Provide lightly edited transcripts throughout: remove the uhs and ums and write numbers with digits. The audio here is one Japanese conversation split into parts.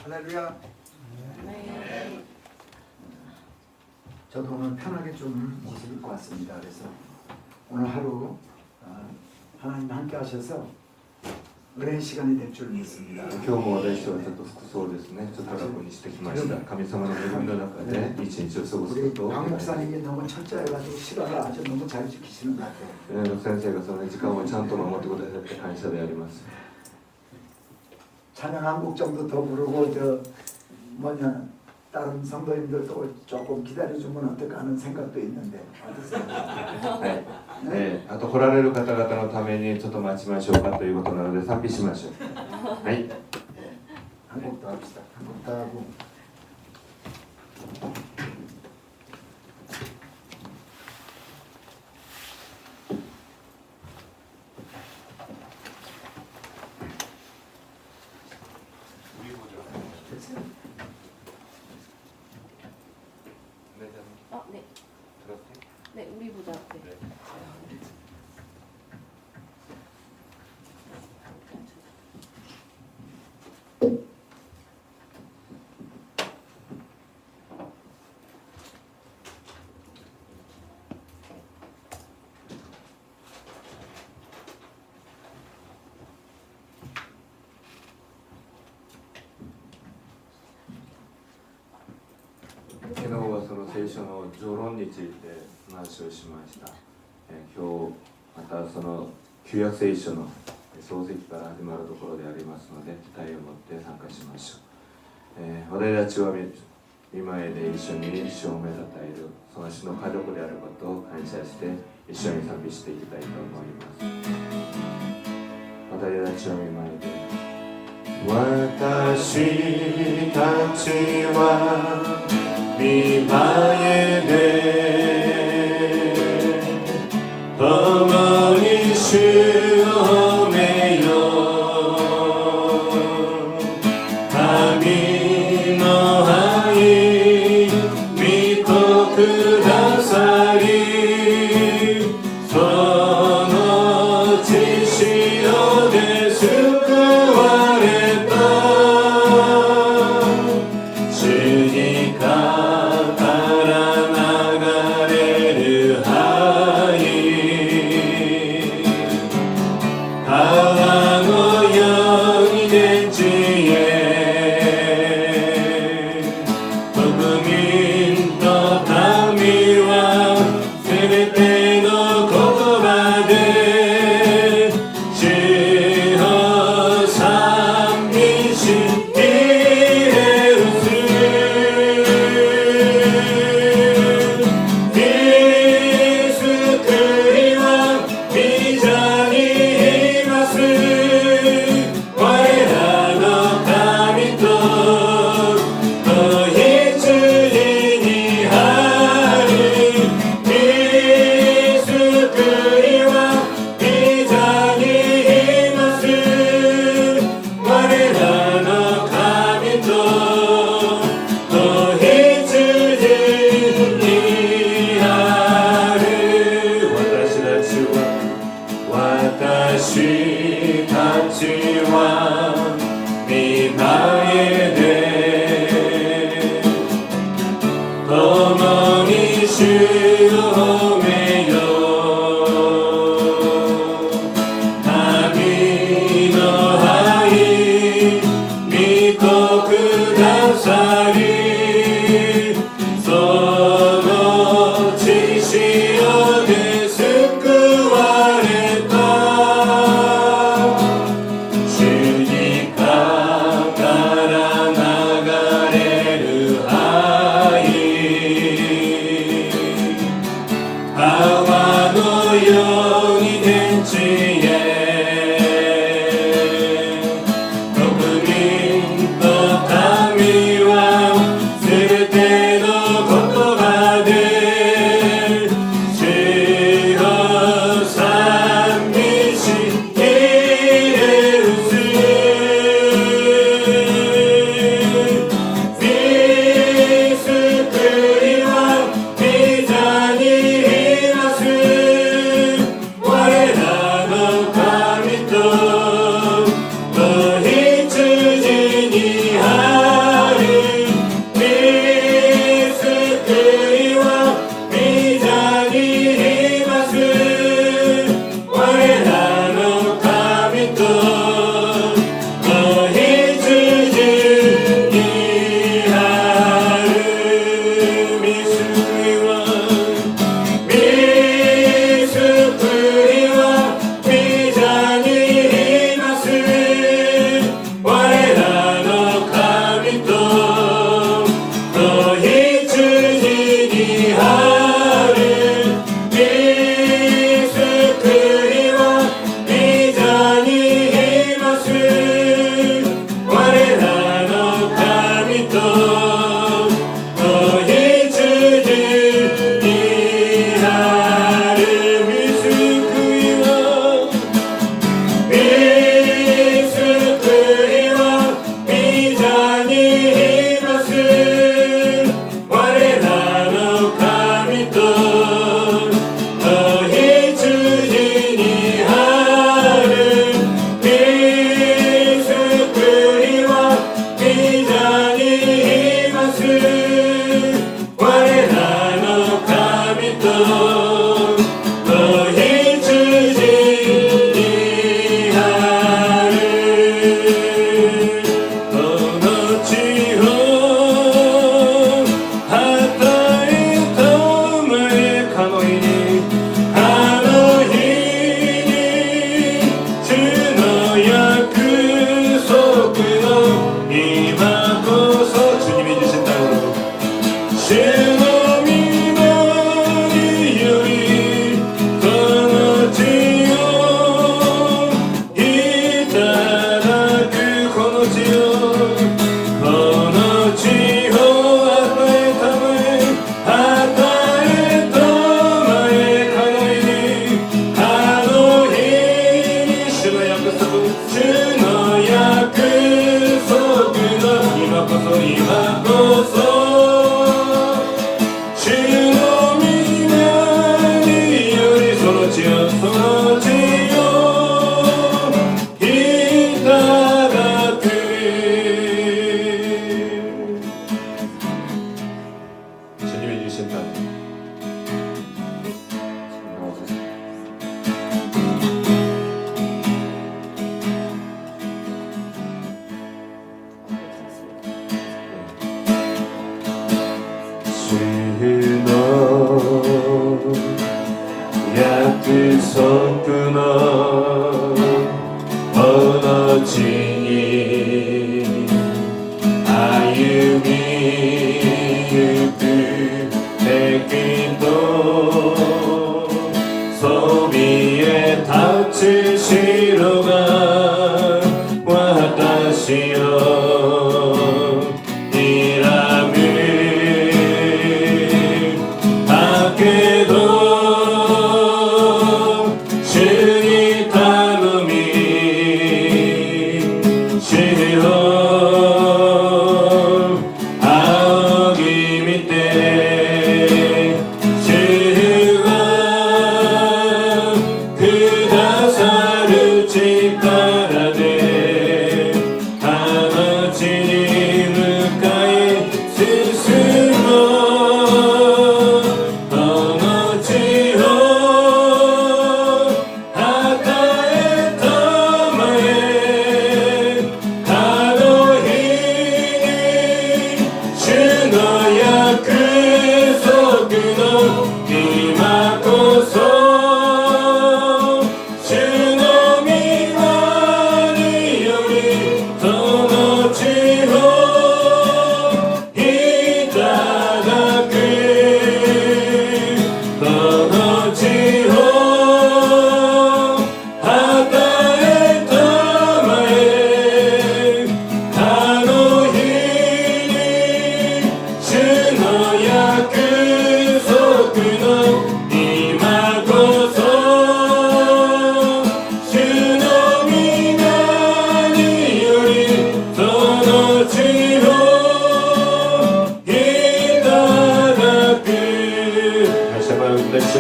할렐루야. 네. 저도 오늘 편하게 좀 옷을 입고 왔습니다. 그래서 오늘 하루 하나님 함께 하셔서 은혜 시간이 될 줄 믿습니다. 今日も私はちょっと服装ですね、ちょっと楽にしてきました。神様の恵みの中で一日を過ごす 우리 ことを 박 목사님이 너무 철저해가지고 시간을 아주 너무 잘 지키시는 것 같아요. 先生がその時間をちゃんと守ってくださって感謝であります。 찬양 한 곡 정도 더 부르고 다른 성도님들도 조금 기다려주면 어떨까 하는 생각도 있는데 어떠세요? はい、あと来られる方々のためにちょっと待ちましょうかということなので賛美しましょう。はい。 한 곡 더 합시다. 한 곡 더 하고. 됐어요? 네. 네, 우리 보자. 네.昨日はその聖書の序論について話をしました。今日またその旧約聖書の創世記から始まるところでありますので期待を持って参加しましょう。私たちは御前で一緒に主をめたたえるその主の家族であることを感謝して一緒に賛美していきたいと思います。私たちは御前で私たちは御前で共に主をめよ神の愛御子くださりその血潮で救われた主に語らな仰ぎ見て主がくださる力であの地に向かい進もうこの地を与えたまえあの日に主の約束の今こそ主の御名によりその地をいただくその地を与えたまえあの日に主の約束の今こそ主の御名によりその地をいただく主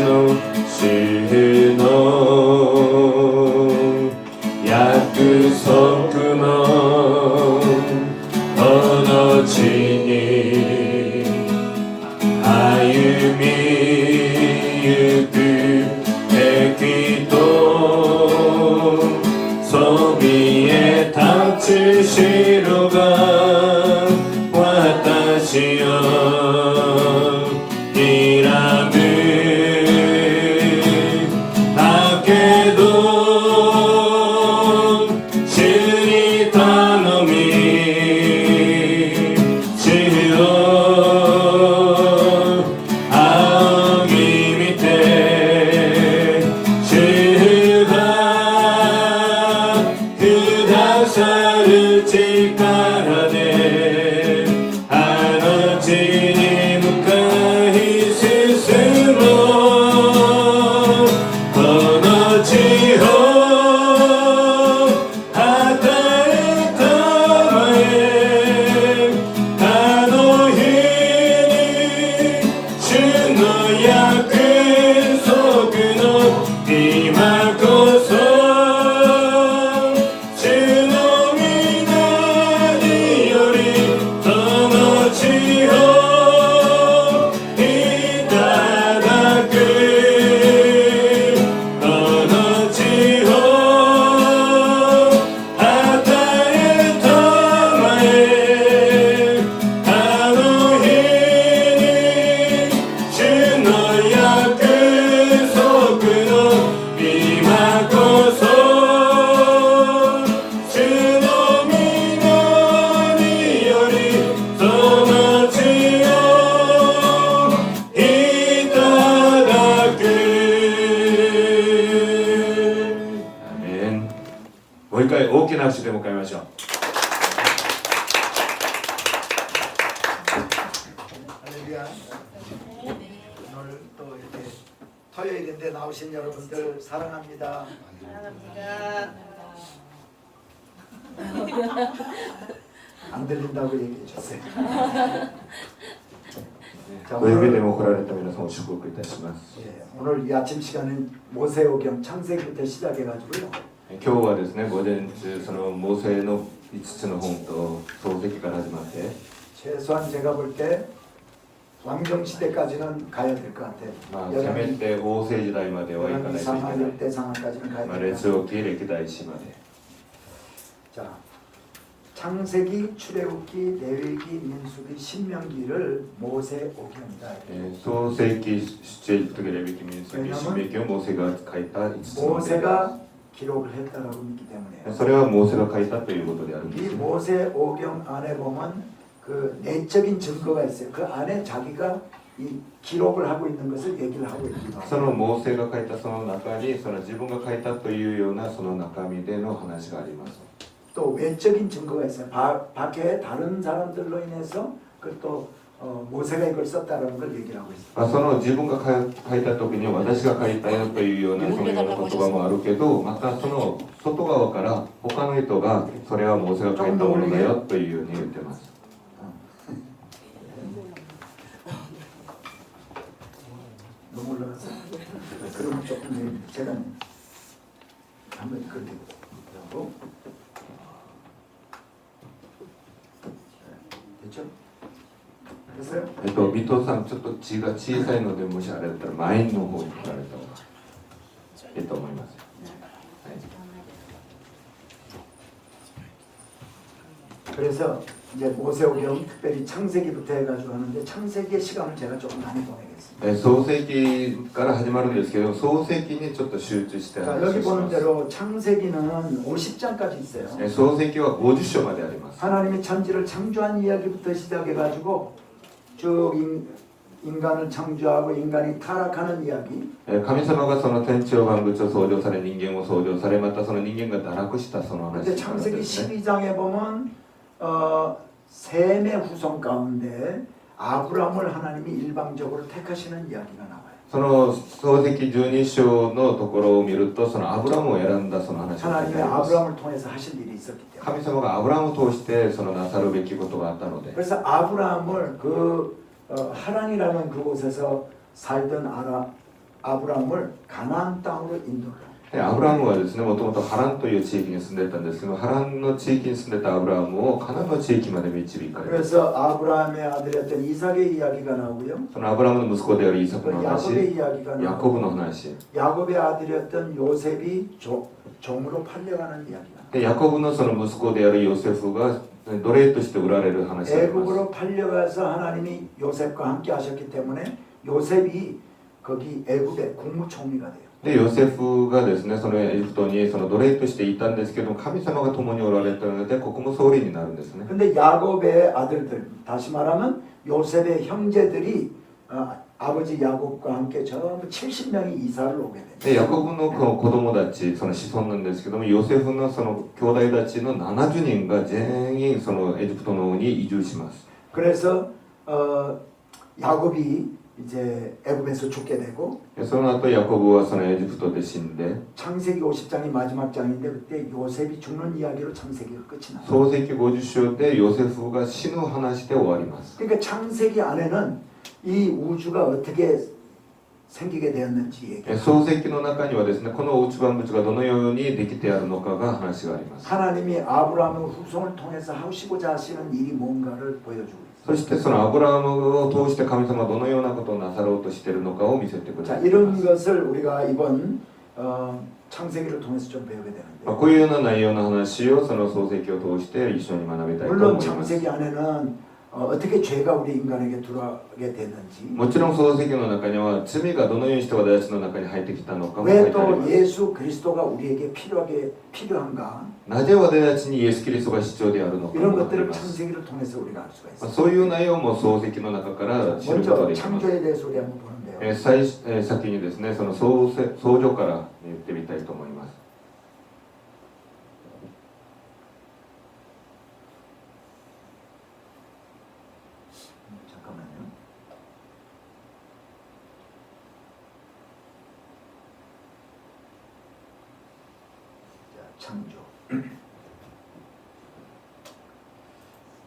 の主の約束のこの地に歩みゆく敵とそびえ立つ城が私を睨むだけど主に頼み主を仰ぎ見て主がくださる力であの地に向かい進もうこの地を与えたまえあの日に主の約束の今こそ主の御名によりその地をいただくこの地を与えたまえあの日に主の約束の今こそ主の御名によりその地をいただくアーメン。もう一回大きな拍手で迎えましょう。 할렐루야. 오늘 또 이렇게 토요일인데 나오신 여러분들 사랑합니다. 안 들린다고 얘기해 주세요. 자, お呼びで 오늘, も来られた皆さんを祝福いたします。 예, 오늘 이 아침 시간은 모세오경 창세기부터 시작해가지고요. 今日はですね、午前中そのモーセの5つの本と漱石から始まって 최소한 제가 볼 때 왕정 시대까지는 가야 될 것 같아요. まあせめて王政時代まではいかないといけ 상하 ない。 열대 상하까지는 가야 まあ 될 것 列 같아요. 王記歴代史まで。 자, 창세기, 출애굽기, 레위기, 민수기, 신명기를 모세오경이다. 創世記、出エジプト記、レビ記、民数記、申命記をモーセが書いた5つの本で 모세가 기록을 했다라고 믿기 때문에 それはモーセが書いたということであるんで 이 す。 모세오경 안에 보면 그 내적인 증거가 있어요. 그 안에 자기가 이 기록을 하고 있는 것을 얘기를 하고 있기도 そ 하고 のモーセが書いたその中にその自分が書いたというようなその中身での話があります。 또 외적인 증거가 있어요. 밖에 다른 사람들로 인해서 그또 모세가 이걸 썼다라는 걸 얘기를 하고 있습니다. まあ、その自分が書いた時に私が書いたよというようなそのような言葉もあるけど、またその外側から他の人がそれはモーセが書いたものだよというように言ってます。 너무 올라갔어요. 그러면 조금 내립니다. 제가 한번 그렇게 하고 됐죠? 됐어요? 水戸さんちょっと字が小さいのでもしあれだったら前の方に書かれた方がいいと思います。 그래서 이제 모세오경 특별히 창세기부터 해가지고 하는데 창세기의 시간을 제가 조금 많이 보내겠습니다. 創世記から始まるんですけど、創世記にちょっと集中して 자, 話 여기 をし 보는 ます。 대로 창세기는 50장까지 있어요. 創世記は50章まであります。 하나님이 천지를 창조한 이야기부터 시작해가지고 쭉 인간을 창조하고 인간이 타락하는 이야기. 神様がその天地を万物を創造され、人間を創造され、またその人間が堕落したその話 근데 からで 창세기 すね。 12장에 보면 셈의 후손 가운데 아브람을 하나님이 일방적으로 택하시는 이야기가 나와요. その創世記12章のところを見ると、そのアブラムを選んだその話が書い 하나님이 てあります。 아브람을 통해서 하실 일이 있었기 때문에. 神様がアブラムを通してそのなさるべきことがあったので、 그래서 아브람을 하란이라는 그곳에서 살던 아브람을 가나안 땅으로 인도를. でアブラムはですね、もともとハランという地域に住んでいたんですけど、ハランの地域に住んでたアブラムをカナンの地域まで導かれました。 그래서 아브라함의 아들이었던 이삭의 이야기가 나오고요. そのアブラムの息子であるイサク 또 の話、 야곱의 이야기가 ヤコブ 나오고 の話、 야곱의 아들이었던 요셉이 종으로 팔려가는 이야기가 でヤコブのその息子であるヨセフが奴隷として売られる話があります。 애굽으로 팔려가서 하나님이 요셉과 함께 하셨기 때문에 요셉이 거기 애굽의 국무총리가 돼요. でヨセフがですね、そのエジプトにその奴隷としていたんですけども、神様が共におられたので、ここも総理になるんですね。 근데 야곱의 아들들, 다시 말하면 요셉의 형제들이 아버지 야곱과 함께 전부 70명이 이사를 오게 됩니다. でヤコブのこの子供たち、その子孫なんですけども、ヨセフのその兄弟たちの70人が全員そのエジプトの方に移住します。 그래서 야곱이 이제 애굽에서 죽게 되고 でその後ヤコブはそのエジプトで死んで、 창세기 50장이 마지막 장인데 그때 요셉이 죽는 이야기로 창세기가 끝이 나요. 創世記50章でヨセフが死ぬ話で終わります。 그러니까 창세기 안에는 이 우주가 어떻게 생기게 되었는지 얘기해요. 創世記の中にはですね、この宇宙万物がどのようにできてあるのかが話があります。 하나님이 아브라함의 후손을 통해서 하시고자 하시는 일이 뭔가를 보여주고 있어요. そしてそのアブラハムを通して神様はどのようなことをなさろうとしているのかを見せてくだ 자, さいます。 이런 것을 우리가 이번 창세기를 통해서 좀 배우게 まあ、 되는데 こういうような内容の話をその創世記を通して一緒に学びたいと 물론 思います。 창세기 안에는 어떻게 죄가 우리 인간에게 들어가게 됐는지 もちろん創世記の中には罪がどのようにして私たちの中に入ってきたのかも書い 왜 てあり 또 ます。 예수 그리스도가 우리에게 필요한가 なぜ私たちにイエス・キリストが必要であるのか 이런 も書いてあり 것들을 ます。 창세기를 통해서 우리가 알 수가 まあ、 있어요. そういう内容も創世記の中から知ることが 먼저 できます。 창조에 대해서 우리 한번 보는데요. 先にですね、その創造から言ってみたいと思います。 잠깐만요. 자, 창조.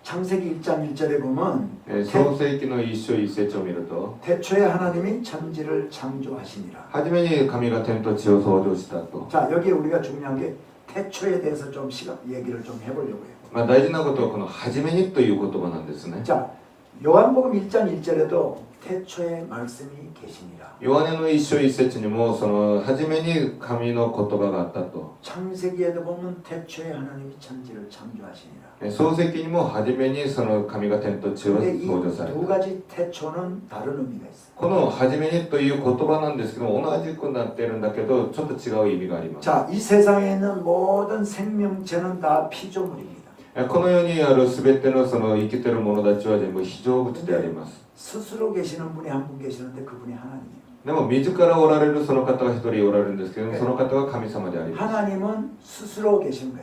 창세기 1장 1절에 보면 創世記の一章一節を見ると、 태초에 하나님이 천지를 창조하시니라. 初めに神が天と地を創造したと。 자, 여기 우리가 중요한 게 태초에 대해서 좀 얘기를 좀 해보려고 해요. まあ、大事なことはこの初めにという言葉なんですね。 자, 요한복음 1장 1절에도 태초에 말씀이 계시니라. ヨハネの一章一節にもその初めに神の言葉があったと。 창세기에도 보면 태초에 하나님이 천지를 창조하시니라. 創世記にも初めにその神が天と地を 근데 이 創造され 두 た。 가지 태초는 다른 의미가 있어요. この初めにという言葉なんですけど、同じくなってるんだけど、ちょっと違う意味があります。 자, 이 세상에 있는 모든 생명체는 다 피조물입니다. この世にあるすべてのその生きてる者たちは全部被造物であります。 스스로 계시는 분이 한 분 계시는데 그분이 하나님이에요. でも自らおられるその方が一人おられるんですけど、その方は神様であります。 하나님은 스스로 계신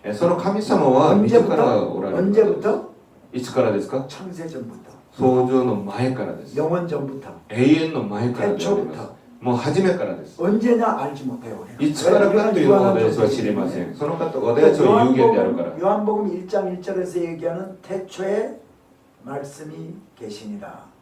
거예요. その神様は自らおられる。 언제부터? いつからですか？ 창세 전부터. 創造の前からです。 영원 전부터 永遠の前からであります 태초부터 もう初めからです 언제냐 알지 못해요. いつからかというのを私は知りませんその方私たちは有限であるから 요한복음 1장 1절에서 얘기하는 태초에 말씀이 계시니라.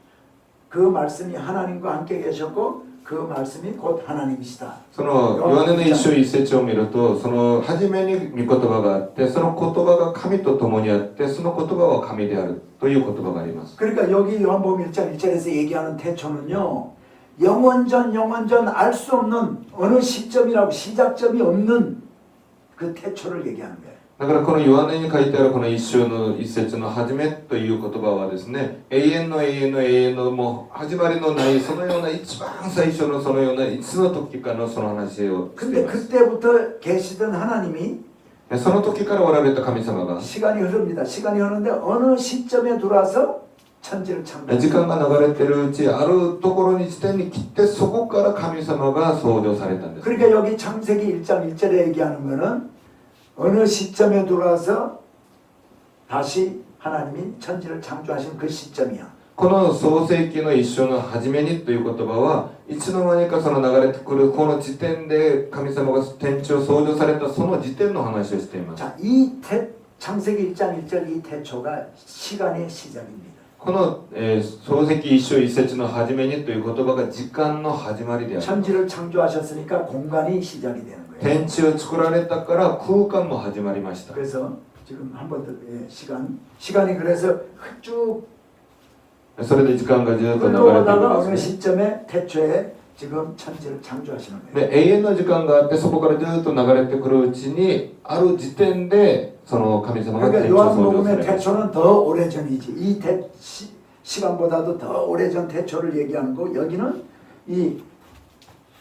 그 말씀이 하나님과 함께 계셨고 그 말씀이 곧 하나님이시다. そのヨハネの一章一節を見るとその初めに御言葉があってその言葉が神と共にあってその言葉は神であるという言葉があります 그러니까 여기 요한복음 1장 1절에서 얘기하는 태초는요. 영원전 알 수 없는 어느 시점이라고 시작점이 없는 그 태초를 얘기하는 거예요. だからこのヨハネに書いてあるこの一章の一節の初めという言葉はですね永遠の永遠の永遠のもう始まりのないそのような一番最初のそのようないつの時かのその話をしてい 근데 ます 그때부터 계시던 하나님이 その時からおられた神様が 시간이 흐릅니다. 시간이 흐르는데 어느 시점에 들어와서 천지를 時 창조했어요. 間が流れてるうちあるところに地点に切ってそこから神様が創造されたんです 그러니까 여기 창세기 1장 1절에 얘기하는 거는 어느 시점에 들어와서 다시 하나님이 천지를 창조하신 그 시점이야. この創世記の一章の初めにという言葉はいつの間にかその流れてくるこの時点で神様が天地を創造されたその時点の話をしています 자, 창세기 1장 1절 이 태초가 시간의 시작입니다. この、創世記一章一節の初めにという言葉が時間の始まりである 천지를 창조하셨으니까 공간이 시작이 되는 거예요. 天地を作られたから空間も始まりました 그래서 지금 한 번 더 시간이 그래서 쭉 それで時間がずっと流れている 흘러오다가 ん 어느 ですね 시점에 태초에 지금 천지를 창조하시는 거예요. で永遠の時間があってそこからずっと流れてくるうちにある時点でその神様が 그러니까 天地を創造さ 요한복음의 れました 태초는 더 오래전이지. 이 시간보다도 더 오래전 태초를 얘기하는 거 여기는 이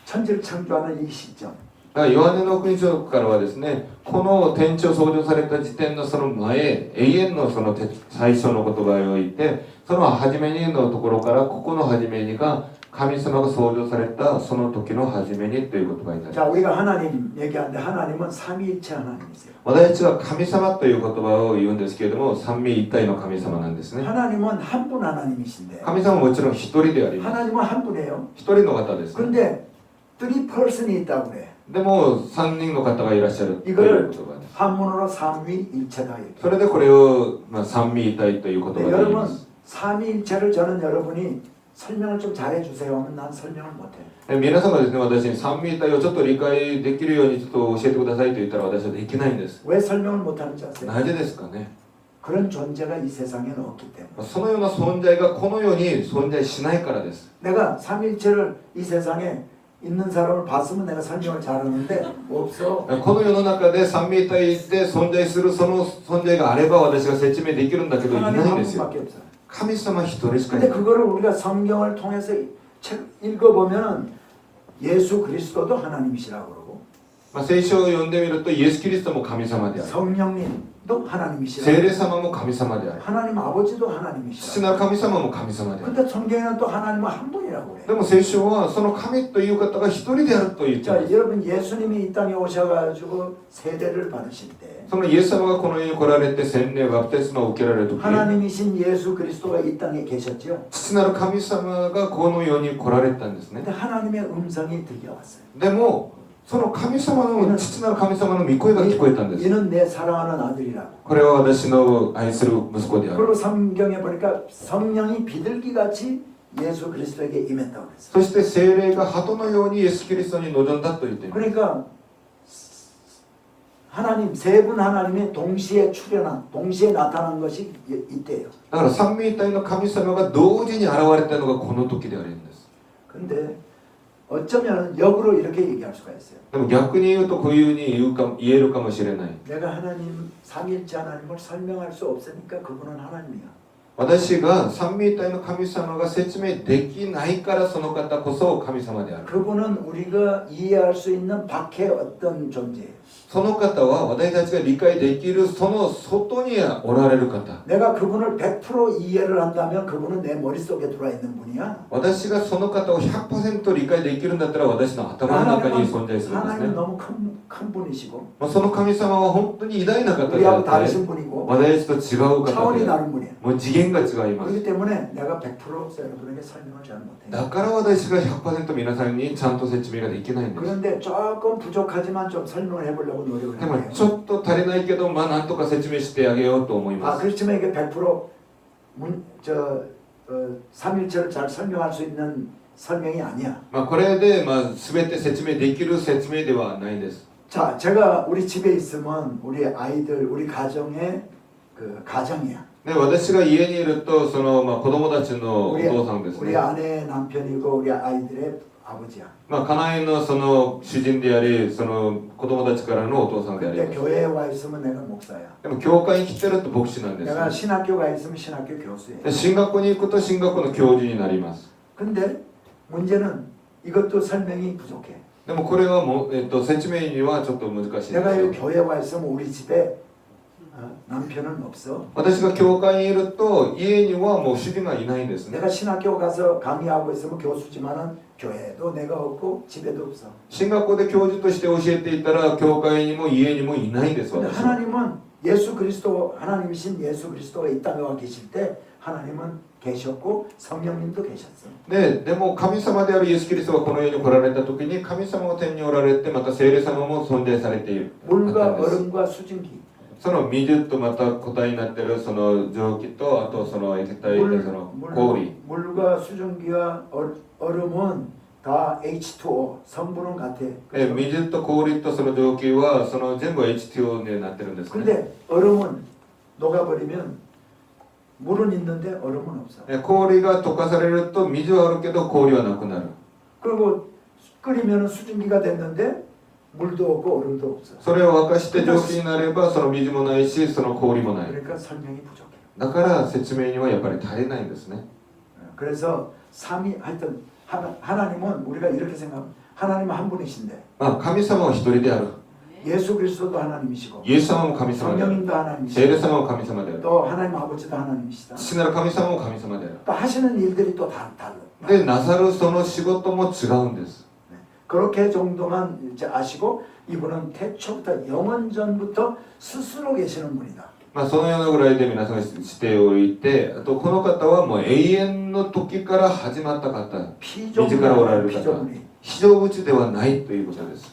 천지를 창조하는 이 시점. ヨハネの福音書からはですねこの天地を創造された時点のその前永遠のその最初の言葉を置いてその初めにのところからここの初めにが神様が創造されたその時の初めにという言葉になり 자, ます 우리가 하나님 얘기하는데 하나님은 삼위일체 하나님이세요. 私たちは神様という言葉を言うんですけれども三位一体の神様なんですね 하나님은 한 분 하나님이신데 神様はもちろん一人であります 하나님은 한 분이에요. 一人の方ですね 근데 three person이 있다고 그래. でも3人の方がいらっしゃるという言葉です 한문으로 삼위일체다 이렇게. それでこれを、三位一体という言葉 네, で言いま 여러분 す 삼위일체를 저는 여러분이 설명을 좀 잘해주세요 하면 난 설명을 못해. 皆様ですね、私に三位一体をちょっと理解できるようにちょっと教えてくださいと言ったら私はできないんです 왜 설명을 못하는지 아세요? なぜですかね 그런 존재가 이 세상에는 없기 때문에. そのような存在がこの世に存在しないからです 내가 삼위일체를 이 세상에 있는 사람을 봤으면 내가 설명을 잘하는데 없어. この世の中で三位一体で存在するその存在があれば私が説明できるんだけどいな 하나님 いん 한 ですよ 분밖에 없어요. 神様一人しかい 근데 ない 그거를 우리가 성경을 통해서 책 읽어보면 예수 그리스도도 하나님이시라고 그러고 聖書を読んでみるとイエス・キリストも神様である 성령님도 聖 하나님이시라고 霊様も神様である 하나님 아버지도 父 하나님이시라고 なる神様も神様である 근데 성경에는 또 하나님은 한 분이라고 で 그래. も聖書はその神という方が一人であると言ってい 자 ます 여러분 예수님이 이 땅에 오셔가지고 세례를 받으실 때 そのイエス様がこの世に来られて洗礼バプテスマを受けられる時 하나님이신 예수 그리스도가 이 땅에 계셨죠. 父なる神様がこの世に来られたんですね 근데 하나님의 음성이 들려왔어요. でもその神様の父なる神様の御声が聞こえたんです 이는 내 사랑하는 아들이라고. これは私の愛する息子である 그리고 성경에 보니까 성령이 비둘기같이 예수 그리스도에게 임했다고 그랬어요. そして聖霊が鳩のようにイエス・キリストに臨んだと言っています 그러니까 하나님 세 분 하나님이 동시에 출현한 동시에 나타난 것이 이때예요. だから三位一体の神様が同時に現れたのがこの時であるんです 근데 어쩌면 역으로 이렇게 얘기할 수가 있어요. でも逆に言うとこういうふうに言えるかもしれない 내가 하나님 삼위일체 하나님을 설명할 수 없으니까 그분은 하나님이야. 私が三位一体の神様が説明できないからその方こそ神様である 그분은 우리가 이해할 수 있는 밖의 어떤 존재예요. その方は私たちが理解できるその外におられる方 내가 그분을 100% 이해를 한다면 그분은 내 머릿속에 들어와 있는 분이야. 私がその方を 100% 理解できるんだったら私の頭の中に存在するんです 하나님은 ね 너무 큰 분이시고 その神様は本当に偉大な方であ 우리하고 って 다르신 분이고 私と違う方 차원이 で 다른 분이야. もう次元面が違います。 그렇기 때문에 내가 100% 여러분에게 설명을 잘 못해요. だから私が 100% 皆さんにちゃんと説明ができないんです。 그런데 조금 부족하지만 좀 설명을 해보려고 노력을 でも 해요. ちょっと足りないけど、まあなんとか説明してあげようと思い 아 ます。 그렇지만 이게 100% 삼일체를 잘 설명할 수 있는 설명이 아니야. まあこれでまあ全て説明できる説明ではないんです。 자, 제가 우리 집에 있으면 우리 아이들, 우리 가정의 그 가장이야. で私が家にいるとそのまあ子供たちのお 우리, 父さんです 우리 ね。 아내 남편이고 우리 아이들의 아버지야. まあ家内のその主人であり、その子供たちからのお父さんであり 근데 ます。 교회에 와 있으면 내가 목사야. でも教会に来てると牧師なんです 내가 ね。 신학교 가 있으면 신학교 교수야. で進学校に行くと進学校の教授になります。 근데 문제는 이것도 설명이 부족해. でもこれはもう、説明にはちょっと難しいで 내가 す 여기 よ。 교회에 와 있으면 우리 집에 남편은 없어. 私が教会にいると家にはもう主人がいないんですね。 내가 신학교 가서 강의하고 있으면 교수지만은 교회에도 내가 없고 집에도 없어. 進学校で教授として教えていたら教会にも家にもいないんです。 근데 私は 하나님은 예수 그리스도 하나님이신 예수 그리스도가 이 땅에 와 계실 때 하나님은 계셨고 성령님도 계셨어. でも神様であるイエス・キリストがこの世に来られた時に神様が天におられてまた聖霊様も存在されている 물과 方です。 얼음과 수증기. その水とまた固体になっているその蒸気とあとその液体でその氷 물과 수증기와 얼음은 다 H2O 성분은 같아. 水と氷とその蒸気はその全部 H2O になってるんですね。 근데 얼음은 녹아버리면 물은 있는데 얼음은 없어. 氷が溶かされると水はあるけど氷はなくなる。 그리고 끓이면 수증기가 됐는데 물도 없고 얼음도 없어. それを沸かして蒸気になればその水もないしその氷もない。 그러니까 설명이 부족해. だから説明にはやっぱり足りないんですね。 그래서 삼위 하여튼 하나님은 우리가 이렇게 생각하면 하나님은 한 분이신데 まあ神様は一人である。 예수 그리스도도 하나님이시고 イエス様も神様である。 성령님도 聖 하나님이시고 霊様も神様である。 또 하나님 아버지도 하나님이시다. 父なる神様も神様である。 또 하시는 일들이 또 다 달라. でなさるその仕事も違うんです。 그렇게 정도만 이제 아시고 이분은 태초부터 영원전부터 스스로 계시는 분이다. まあそのようなぐらいで皆さんがしておいて、あとこの方はもう永遠の時から始まった方、自らおられる方、 피조물이. 非常物ではないということです。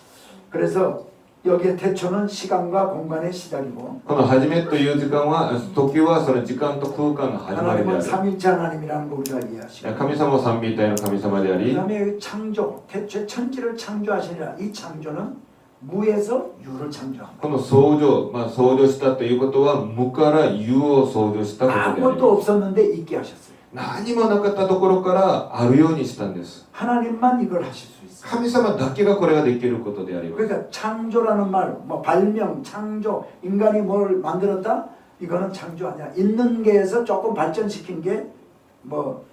그래서 여기에 태초는 시간과 공간의 시작이고 この始めという時間は、時はその時間と空間の始まりで 하나님은 ある。 삼일체 하나님이라는 거 우리가 이해하시고 神様は三位一体の神様であり、 그다음에 창조, 태초에 천지를 창조하시니라. 이 창조는 무에서 유를 창조한 この創造、創造したということは無から有を創造したことであり、 아무것도 없었는데 있게 하셨어요. 何もなかったところからあるようにしたんです。 하나님만 이걸 하실 수 있어요. 神様だけがこれができることであります。 그러니까 창조라는 말, 뭐 발명, 창조, 인간이 뭘 만들었다? 이거는 창조 아니야. 있는 게에서 조금 발전시킨 게 뭐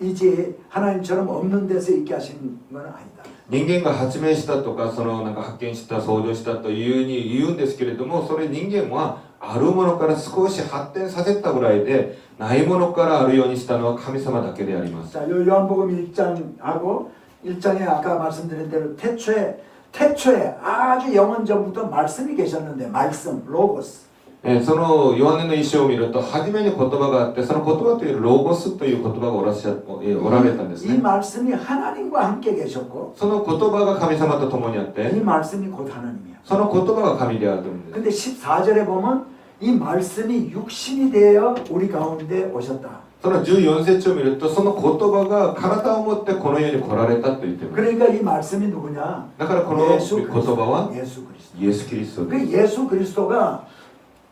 이제 하나님처럼 없는 데서 있게 하신 건 아니다. 人間が発明したとかそのなんか発見した創造したというに言うんですけれども、それ人間はあるものから少し発展させたぐらいで、ないものからあるようにしたのは神様だけであります。 자, 요한복음 1장하고 1장에 아까 말씀드린 대로 태초에 아주 영원 전부터 말씀이 계셨는데 말씀, 로고스. そのヨハネの一章を見ると初めに言葉があって、その言葉というロゴスという言葉がおられたんです 이 ね。 말씀이 하나님과 함께 계셨고 その言葉が神様と共にあっ 이 て、 말씀이 곧 하나님이야. その言葉が神であるんです。 근데 14절에 보면 이 말씀이 육신이 되어 우리 가운데 오셨다. その14節を見ると、その言葉が体を持ってこの世に来られたと言っています。 그러니까 이 말씀이 누구냐? だからこの言 예수 葉は 예수 그리스도. イエス・キリストです。 그 예수 그리스도가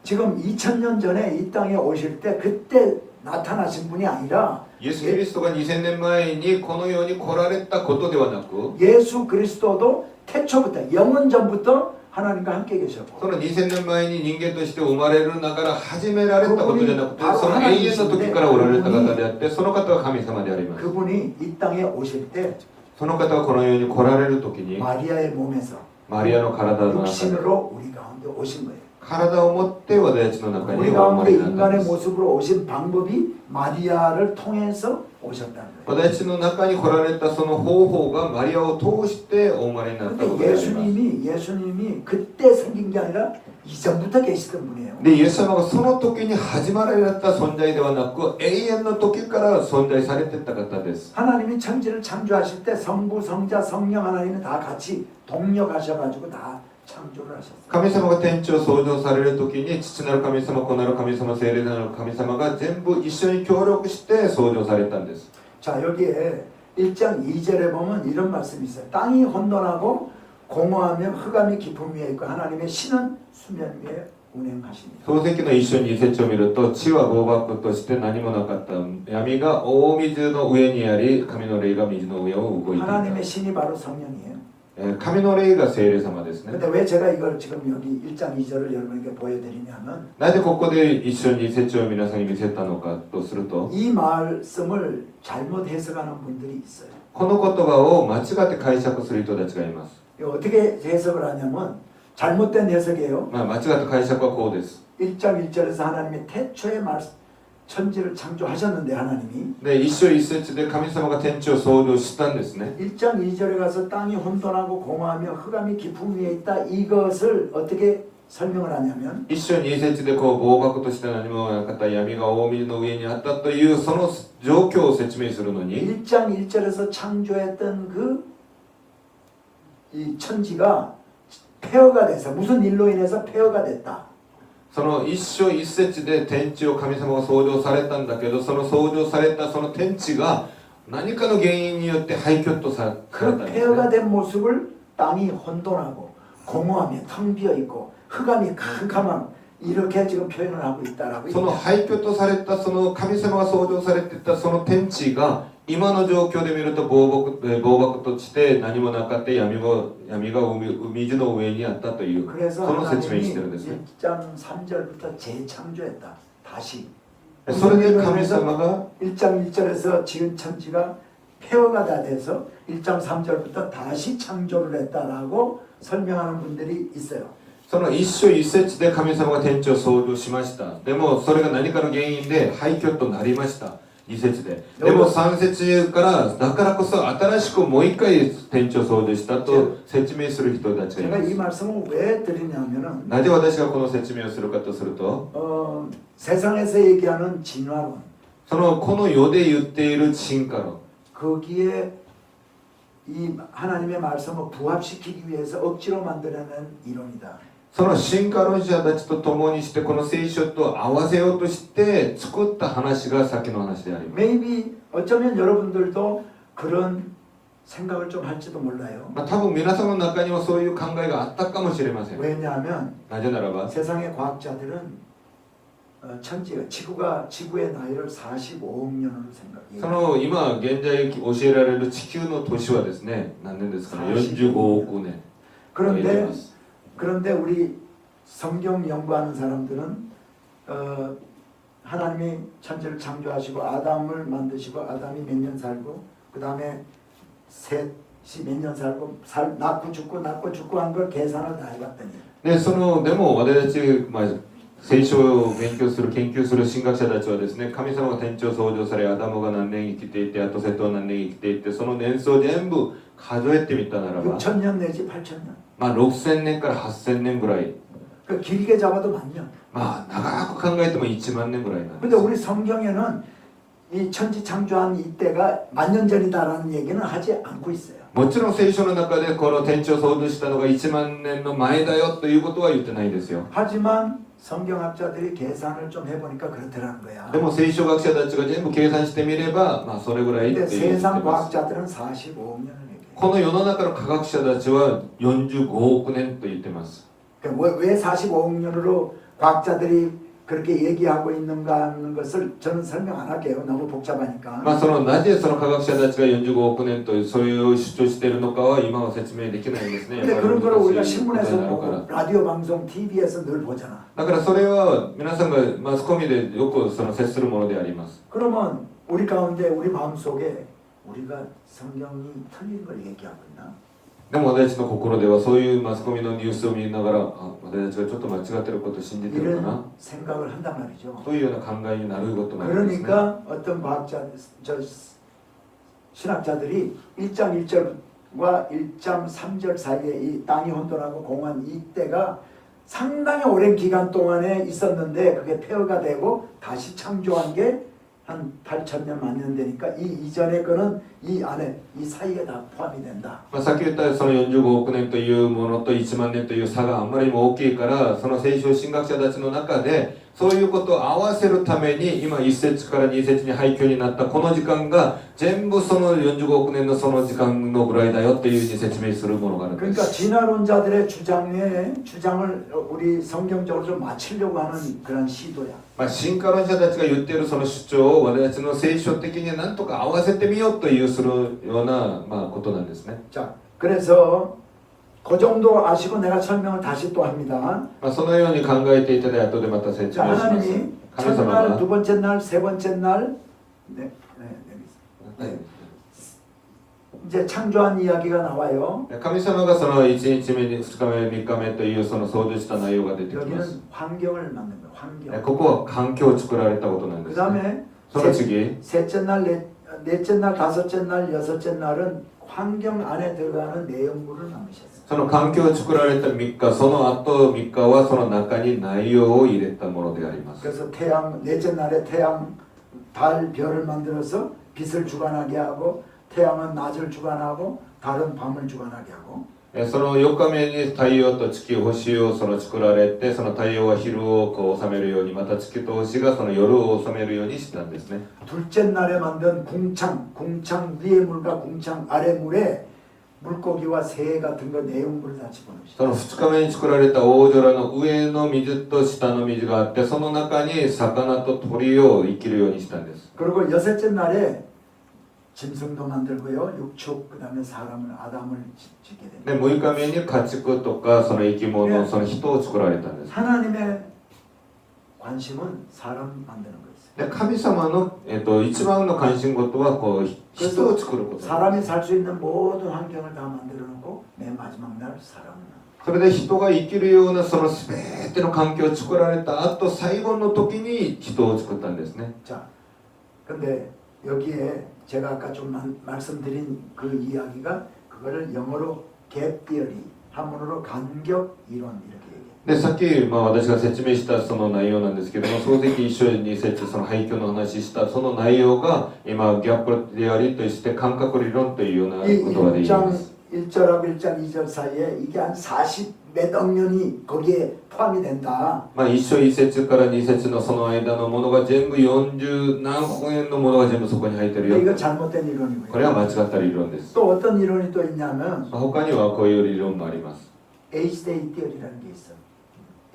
지금 2000년 전에 이 땅에 오실 때 그때 나타나신 분이 아니라 イエス・キリストが2000年前にこの世に来られたことではなく、 예수 그리스도도 태초부터 영원 전부터 하나님과 함께 계셨고 その2000年前に人間として生まれるながら始められたことじゃなくて、その永遠の時からおられた方であって、その方は神様であります。 그분이 이 땅에 오실 때 その方はこの世に来られる時に、 마리아의 몸에서 マリアの体の中で 육신으로 우리 가운데 오신 거예요. 体を持って私たちの中に 우리 お生ま 가운데 れになったん 인간의 です。 모습으로 오신 방법이 마리아를 통해서 오셨다는 거예요. 私たちの中に来られたその方法がマリアを通してお生まれになったことで 근데 あります。 예수님이 그때 생긴 게 아니라 이전부터 계시던 분이에요. で、イエス様がその時に始まられた存在ではなく永遠の時から存在されていった方です。 하나님이 천지를 창조하실 때 성부, 성자, 성령 하나님이 다 같이 동력하셔가지고 다 창조를 하셨어요. 神様が天地を創造される時に父なる神様、子なる神様、聖霊なる神様が全部一緒に協力して創造されたんです。 자, 여기에 1장 2절에 보면 이런 말씀이 있어요. 땅이 혼돈하고 공허하며 흑암이 깊음 위에 있고 하나님의 신은 수면 위에 운행하십니다. 創世記の一章に節を見ると、地は暴漠として何もなかった。闇が大水の上にあり、神の霊が水の上を動いていた。 하나님의 신이 바로 성령이에요. 神の霊が聖霊様ですね。 근데 왜 제가 이걸 지금 여기 1장 2절을 여러분에게 보여드리냐면 なぜここで一緒に節を皆さんに見せたのかとすると、 이 말씀을 잘못 해석하는 분들이 있어요. この言葉を間違って解釈する人たちがいます。 이거 어떻게 해석을 하냐면 잘못된 해석이에요. 間違った解釈はこうです。 1장 1절에서 하나님이 태초에 천지를 창조하셨는데 하나님이 で、一章一節で神様が天地を創造したんですね。 1장 2절에 가서 땅이 혼돈하고 공허하며 흑암이 깊음 위에 있다 이것을 어떻게 설명을 하냐면 一章二節でこう暴漠として何もなかった闇が大水の上にあったというその状況を説明するのに 1장 1절에서 창조했던 이 천지가 폐허가 돼서 무슨 일로 인해서 폐허가 됐다. その一章一節で天地を神様が創造されたんだけど、その創造されたその天地が何かの原因によって廃墟とされたん 그 です 폐허가 ね。 된 모습을 땅이 혼돈하고 공허하며 텅 비어 있고 흑암이 캄캄함 이렇게 지금 표현을 하고 있다라고 その 얘기해요. 廃墟とされたその神様が創造されていたその天地が今の状況で見ると暴漠として何もなかった闇が水の上にあったという 그래서 その説明 하나님이 してるんですね。 1장 3절부터 재창조했다. 다시. それで神様が 1장 1절에서 지은 천지가 폐허가 다 돼서 1장 3절부터 다시 창조를 했다라고 설명하는 분들이 있어요. その一章一節で神様が天地を創造しました。でもそれが何かの原因で廃墟となりました。2節で。でも3節からだからこそ新しくもう一回天地を創造したと説明する人たちがい 제가 이 ま 말씀을 왜 드리냐면은 す。なぜ私がこの説明をするかとすると、 세상에서 얘기하는 진화론 この世で言っている進化論、 거기에 이 하나님의 말씀을 부합시키기 위해서 억지로 만들어낸 이론이다. その進化論者たちと共にしてこの聖書と合わせようとして作った話が先の話であります。 Maybe 어쩌면 여러분들도 그런 생각을 좀 할지도 몰라요. 多分皆さんの中にはそういう考えがあったかもしれません。 왜냐하면 なぜならば 세상의 과학자들은 지구의 나이를 45억 년으로 そ 생각해요. の今現在教えられる地球の年はですね、何年ですかね、45億年と言っています。 그런데 우리 성경 연구하는 사람들은 하나님이 천지를 창조하시고 아담을 만드시고 아담이 몇 년 살고 그 다음에 셋이 몇 년 살고 낳고 죽고 한 걸 계산을 다 해봤더니 でも私たち、聖書を勉強する研究する神学者たちはですね、神様が天地を創造され、アダムが何年生きていて、あとセトは何年生きていて、その年数を全部数えてみたならば、 6,000년 내지 8,000년 6000年から8000年ぐらい、 그 길게 잡아도 만년. 長く考えても1万年ぐらいなんで 근데 す。 우리 성경에는 이 천지 창조한 이때가 만년 전이다라는 얘기는 하지 않고 있어요. もちろん聖書の中でこの天地を創造したのが1万年の前だよということは言ってないですよ。 하지만 성경학자들이 계산을 좀 해보니까 그렇더라는 거야. でも聖書学者たちが全部計算してみれば、それぐらいって 근데 言って 세상 ます。 과학자들은 45억 년을 얘기해. この世の中の科学者たちは45億年と言ってます。 그러니까 왜 45억 년으로 과학자들이 그렇게 얘기하고 있는가 하는 것을 저는 설명 안 할게요. 너무 복잡하니까. なぜその科学者たちが45億年とそういう主張しているのかは今は説明できないんですね。 근데 그런 거를 우리가 難しいこと 신문에서 になるから 보고 라디오 방송, TV에서 늘 보잖아. だからそれは皆さんがマスコミでよく接するものであります。 그러면 우리 가운데 우리 마음속에 우리가 성경이 틀린 걸 얘기하고 있나? でも私たちの心ではそういうマスコミのニュースを見ながら、あ、私たちがちょっと間違ってることを信じてるかな 이런 생각을 한단 말이죠. というような考えになることもあるんですね。 그러니까 어떤 과학자, 신학자들이 1장 1절과 1장 3절 사이에 이 땅이 혼돈하고 공원 이때가 상당히 오랜 기간 동안에 있었는데 그게 폐허가 되고 다시 창조한 게 한 8,000년 만년 되니까 이 이전의 거는 이 안에 이 사이에 다 포함이 된다. まあ、さっき言ったその45億年というものと1万年という差があんまりにも大きいからその聖書神学者たちの中でそういうことを合わせるために今1節から2節に廃墟になったこの時間が全部その45億年のその時間のぐらいだよっていうふうに説明するものがあるんです。 그러니까 진화론자들의 주장을 우리 성경적으로 좀 맞추려고 하는 그런 시도야. まあ、進化論者たちが言っているその主張を私たちの聖書的に何とか合わせてみようというするような、まあ、ことなんですね。 자, 그래서 그 정도 아시고 내가 설명을 다시 또 합니다. まあ、そのように考えていただいて後でまた説明し 자, ます。 하나님이 神様 첫날, が 두 번째 날, 세 번째 날, 네, 네. 이제 창조한 이야기가 나와요. 神様がその1日目に2日目3日目というその創造した内容が出てきます。 여기는 환경을 만든 거예요. 환경. ここは環境を作られたことなんで 그 す、ね。 다음에 その次、 셋째 날, 넷째 날, 다섯째 날, 여섯째 날은 환경 안에 들어가는 내용물을 남으셨어요. その環境を作られた3日、その後3日はその中に内容を入れたものであります。 그래서 태양, 넷째 날에 태양, 달, 별을 만들어서 빛을 주관하게 하고 태양은 낮을 주관하고 달은 밤을 주관하게 하고 その4日目に太陽と月、星をその作られて、その太陽は昼をこう治めるように、また月と星がその夜を治めるようにしたんですね。 둘째 날에 만든 궁창 위의 물과 궁창 아래 물에 물고기와 새 같은 거 내용물을 다 その 집어넣으시죠. 2日目に作られた大空の上の水と下の水があって、その中に魚と鳥を生きるようにしたんです。 그리고 여섯째 날에 짐승도 만들고요. 육축 그다음에 사람을 아담을 짓게 됩니다. で6日目に家畜とかその生き物、その人を作られたんです。 하나님의 관심은 사람 만드는 거였어요. で神様の、一番の関心事はこう人を作ること。 사람이 살 수 있는 모든 환경을 다 만들어 놓고 맨 마지막 날 사람을. それで人が生きるようなその全ての環境を作られた後、最後の時に人を作ったんですね。 자, 근데 여기에 제가 아까 좀 말씀드린 그 이야기가 그거를 영어로 gap theory, 한문으로 간격 이론 이렇게 얘기해요. でさっき、私が説明したその内容なんですけども、漱石一緒に節その廃墟の話したその内容が今ギャップでありとして感覚理論というようなことができます。 1절하고 1장 2절 사이에 이게 한 40몇 억 년이 거기에 포함이 된다. 一章一節から二節のその間のものが全部40何億円のものが全部そこに入ってる 근데 よ。 이거 잘못된 이론이고요. これは間違った理論です。 또 어떤 이론이 또 있냐면 他にはこういう理論もあります。 에이지 데이 티어리라는 게 있어요.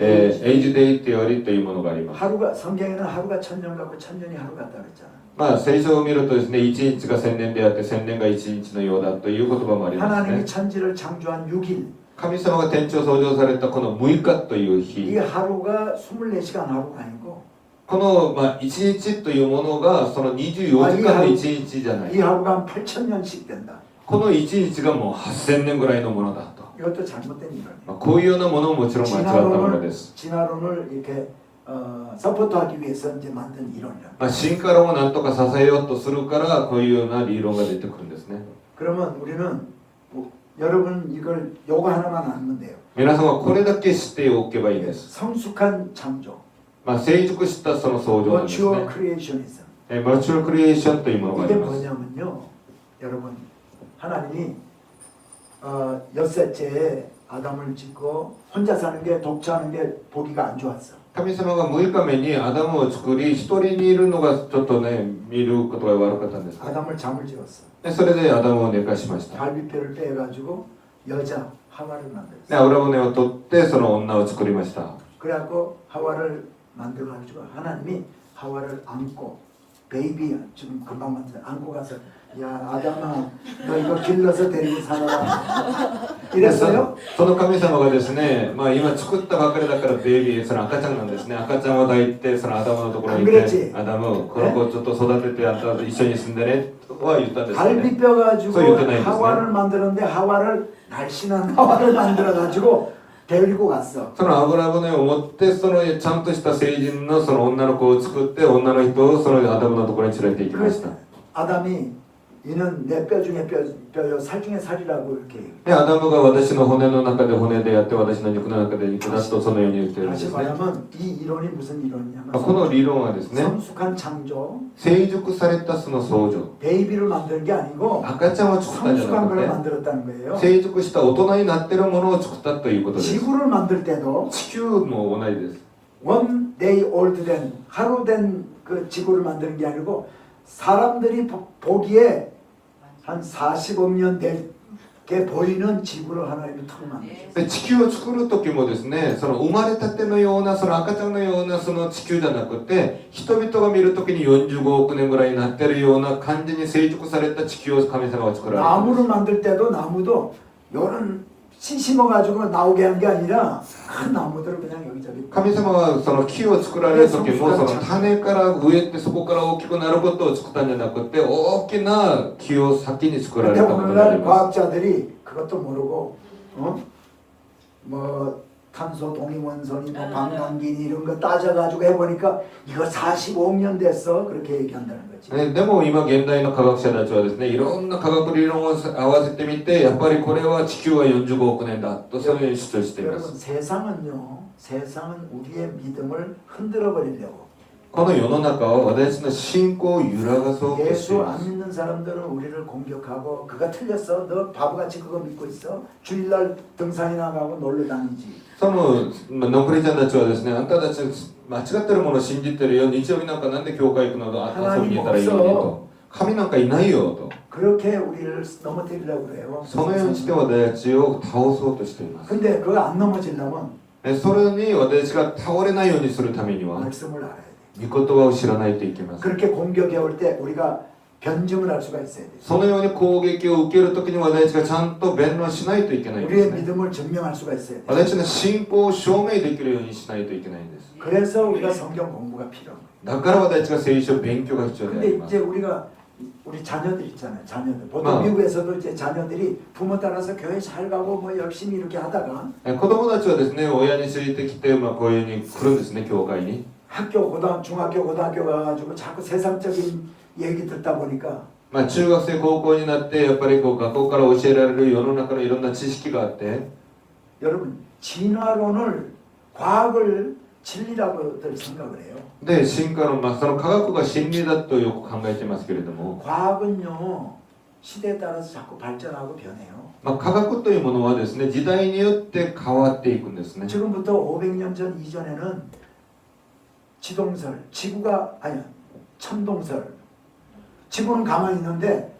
エイジデイテオリというものがあります。 하루가 성경에는 하루가 1000년 같고 1000년이 하루 같다 그랬잖아요. 聖書を見るとですね、1日が1000年であって1000年が1日のようだという言葉もありますね。 하나님이 천지를 창조한 6일. 神様が天地を創造されたこの6日という 이 日、 하루가 24시간 하루가 아니고 この1日というものがその24時間の1日じゃない。 이 하루가 한 8000년씩 된다. この1日がもう8000年ぐらいのものだと。 이것도 잘못된 이론이에요. こういうようなものももちろん間違ったものです。 진화론을 이렇게 서포트하기 위해서 이제 만든 이론이라. 進化論をなんとか支えようとするからこういうような理論が出てくるんですね。 그러면 우리는 여러분 이걸 요거 하나만 알면 돼요. 皆さんはこれだけ知っておけばいいです。 성숙한 창조. 成熟したその創造なんですね。 Mature creationism. マチュアクリエーションというものがあり 이게 ます。 뭐냐면요, 여러분 하나님이 엿새째에 아담을 짓고 혼자 사는 게 독처하는 게 보기가 안 좋았어. 神様が6日目にアダムを作り、一人にいるのがちょっとね、見ることが悪かったんです。 아담을 잠을 지었어. でそれでアダムを寝かしました。 갈비뼈를 빼가지고 여자 하와를 만들었어. で、油骨を取ってその女を作りました。 그래갖고 하와를 만들어가지고 하나님이 하와를 안고 베이비 지금 금방 만들 안고 가서 야 아담아 너 이거 길러서 데리고 살아라. 이랬어요? その神様がですね、まあ今作ったばかりだからベイビー、その赤ちゃんなんですね。赤ちゃんを抱いて、そのアダムのところに行って、アダム、この子をちょっと育てて、あんたと一緒に住んでね、は言ったんですよね。 갈비뼈 가지고 그래서 유태나이 하와를 만드는데 하와를 날씬한 하와를 만들어 가지고 데리고 갔어. その油舟を持って、そのちゃんとした成人のその女の子を作って、女の人をそのアダムのところに連れて行きました。 아담이 이는 내 뼈 중에 뼈요 살 중에 살이라고 이렇게. で、アダムが私の骨の中で骨であって、私の肉の中で肉だとそのように言ってるんです 다시 ね。 말하면 이 이론이 무슨 이론이냐면 この理論はですね、 성숙한 창조, 成熟されたその創造、 베이비를 만드는 게 아니고 赤ちゃんを作ったんじゃな 성숙한 く 걸 て、 만들었다는 거예요. 成熟した大人になっているものを作ったということです。 지구를 만들 때도 地球も同じです。 one day old 된 하루 된 그 지구를 만드는 게 아니고 사람들이 보기에 한 40억 년 되게 보이는 지구를 하나님이 턱 만드셨어요. で地球を作る時もですね、その生まれたてのようなその赤ちゃんのようなその地球じゃなくて、人々が見る時に45億年ぐらいになってるような感じに成熟された地球を神様が作られたんです。 나무를 만들 때도 나무도 요런 씨 심어가지고 나오게 한 게 아니라 큰 나무들을 그냥 여기저기 神様はその木を作られる時もその種から植えてそこから大きくなることを作ったんじゃなくて、大きな木を先に作られ 근데 たことであり 오늘날 ます。 과학자들이 그것도 모르고 뭐 탄소 동위원소니 뭐 방광기니 이런 거 따져가지고 해보니까 이거 45억 년 됐어 그렇게 얘기한다는 거지. ね、でも今現代の科学者たちはですね、いろんな科学理論を合わせてみて、やっぱりこれは地球は45億年だとそのように主張していま 여러분 す。 세상은 우리의 믿음을 흔들어 버리려고 この世の中は私の信仰を揺らがそうとしてい 예수 ま 안 す。 믿는 사람들은 우리를 공격하고 그가 틀렸어 너 바보같이 그거 믿고 있어 주일날 등산이나 가고 놀러 다니지 そのノンクリスチャンたちはですね、あんたたち間違ってるものを信じてるよ、日曜日なんかなんで教会行くのと、あ遊びに行ったらいいのにと、神なんかいないよと、 그렇게 우리를 넘어뜨리려고 그래요. そのようにして私たちを倒そうとしています。 근데 그거 안 넘어지려면 それに私が倒れないようにするためには、 말씀을 알아야 돼. 御言葉を知らないといけません。 그렇게 공격해 올 때 우리가 변증을 할 수가 있어야 돼. そのように攻撃を受けるときに私たちがちゃんと弁論しないといけないんで 우리의 すね。 믿음을 증명할 수가 있어야 돼. 私の信仰を証明できるようにしないといけないんです。 그래서 우리가 성경 공부가 필요한 거예요. だから私たちが聖書を勉強が必要であり 근데 ます。 이제 우리 자녀들 있잖아요. 자녀들. 보통 어. 미국에서도 이제 자녀들이 부모 따라서 교회 잘 가고 뭐 열심히 이렇게 하다가 子供たちはですね、親についてきて、こういうふうに来るんですね、教会に。 학교, 중학교, 고등학교 가가지고 자꾸 세상적인 얘기 듣다 보니까 中学生、高校になって、やっぱりこう学校から教えられる世の中のいろんな知識があって、 여러분 진화론을 과학을 진리라고들 생각을 해요. で、進化論、その科学が真理だとよく考えてますけれども、 과학은요 시대에 따라서 자꾸 발전하고 변해요. 科学というものはですね、時代によって変わっていくんですね。 지금부터 500년 전 이전에는 지동설, 지구가 아니야 천동설. 지구는 가만히 있는데,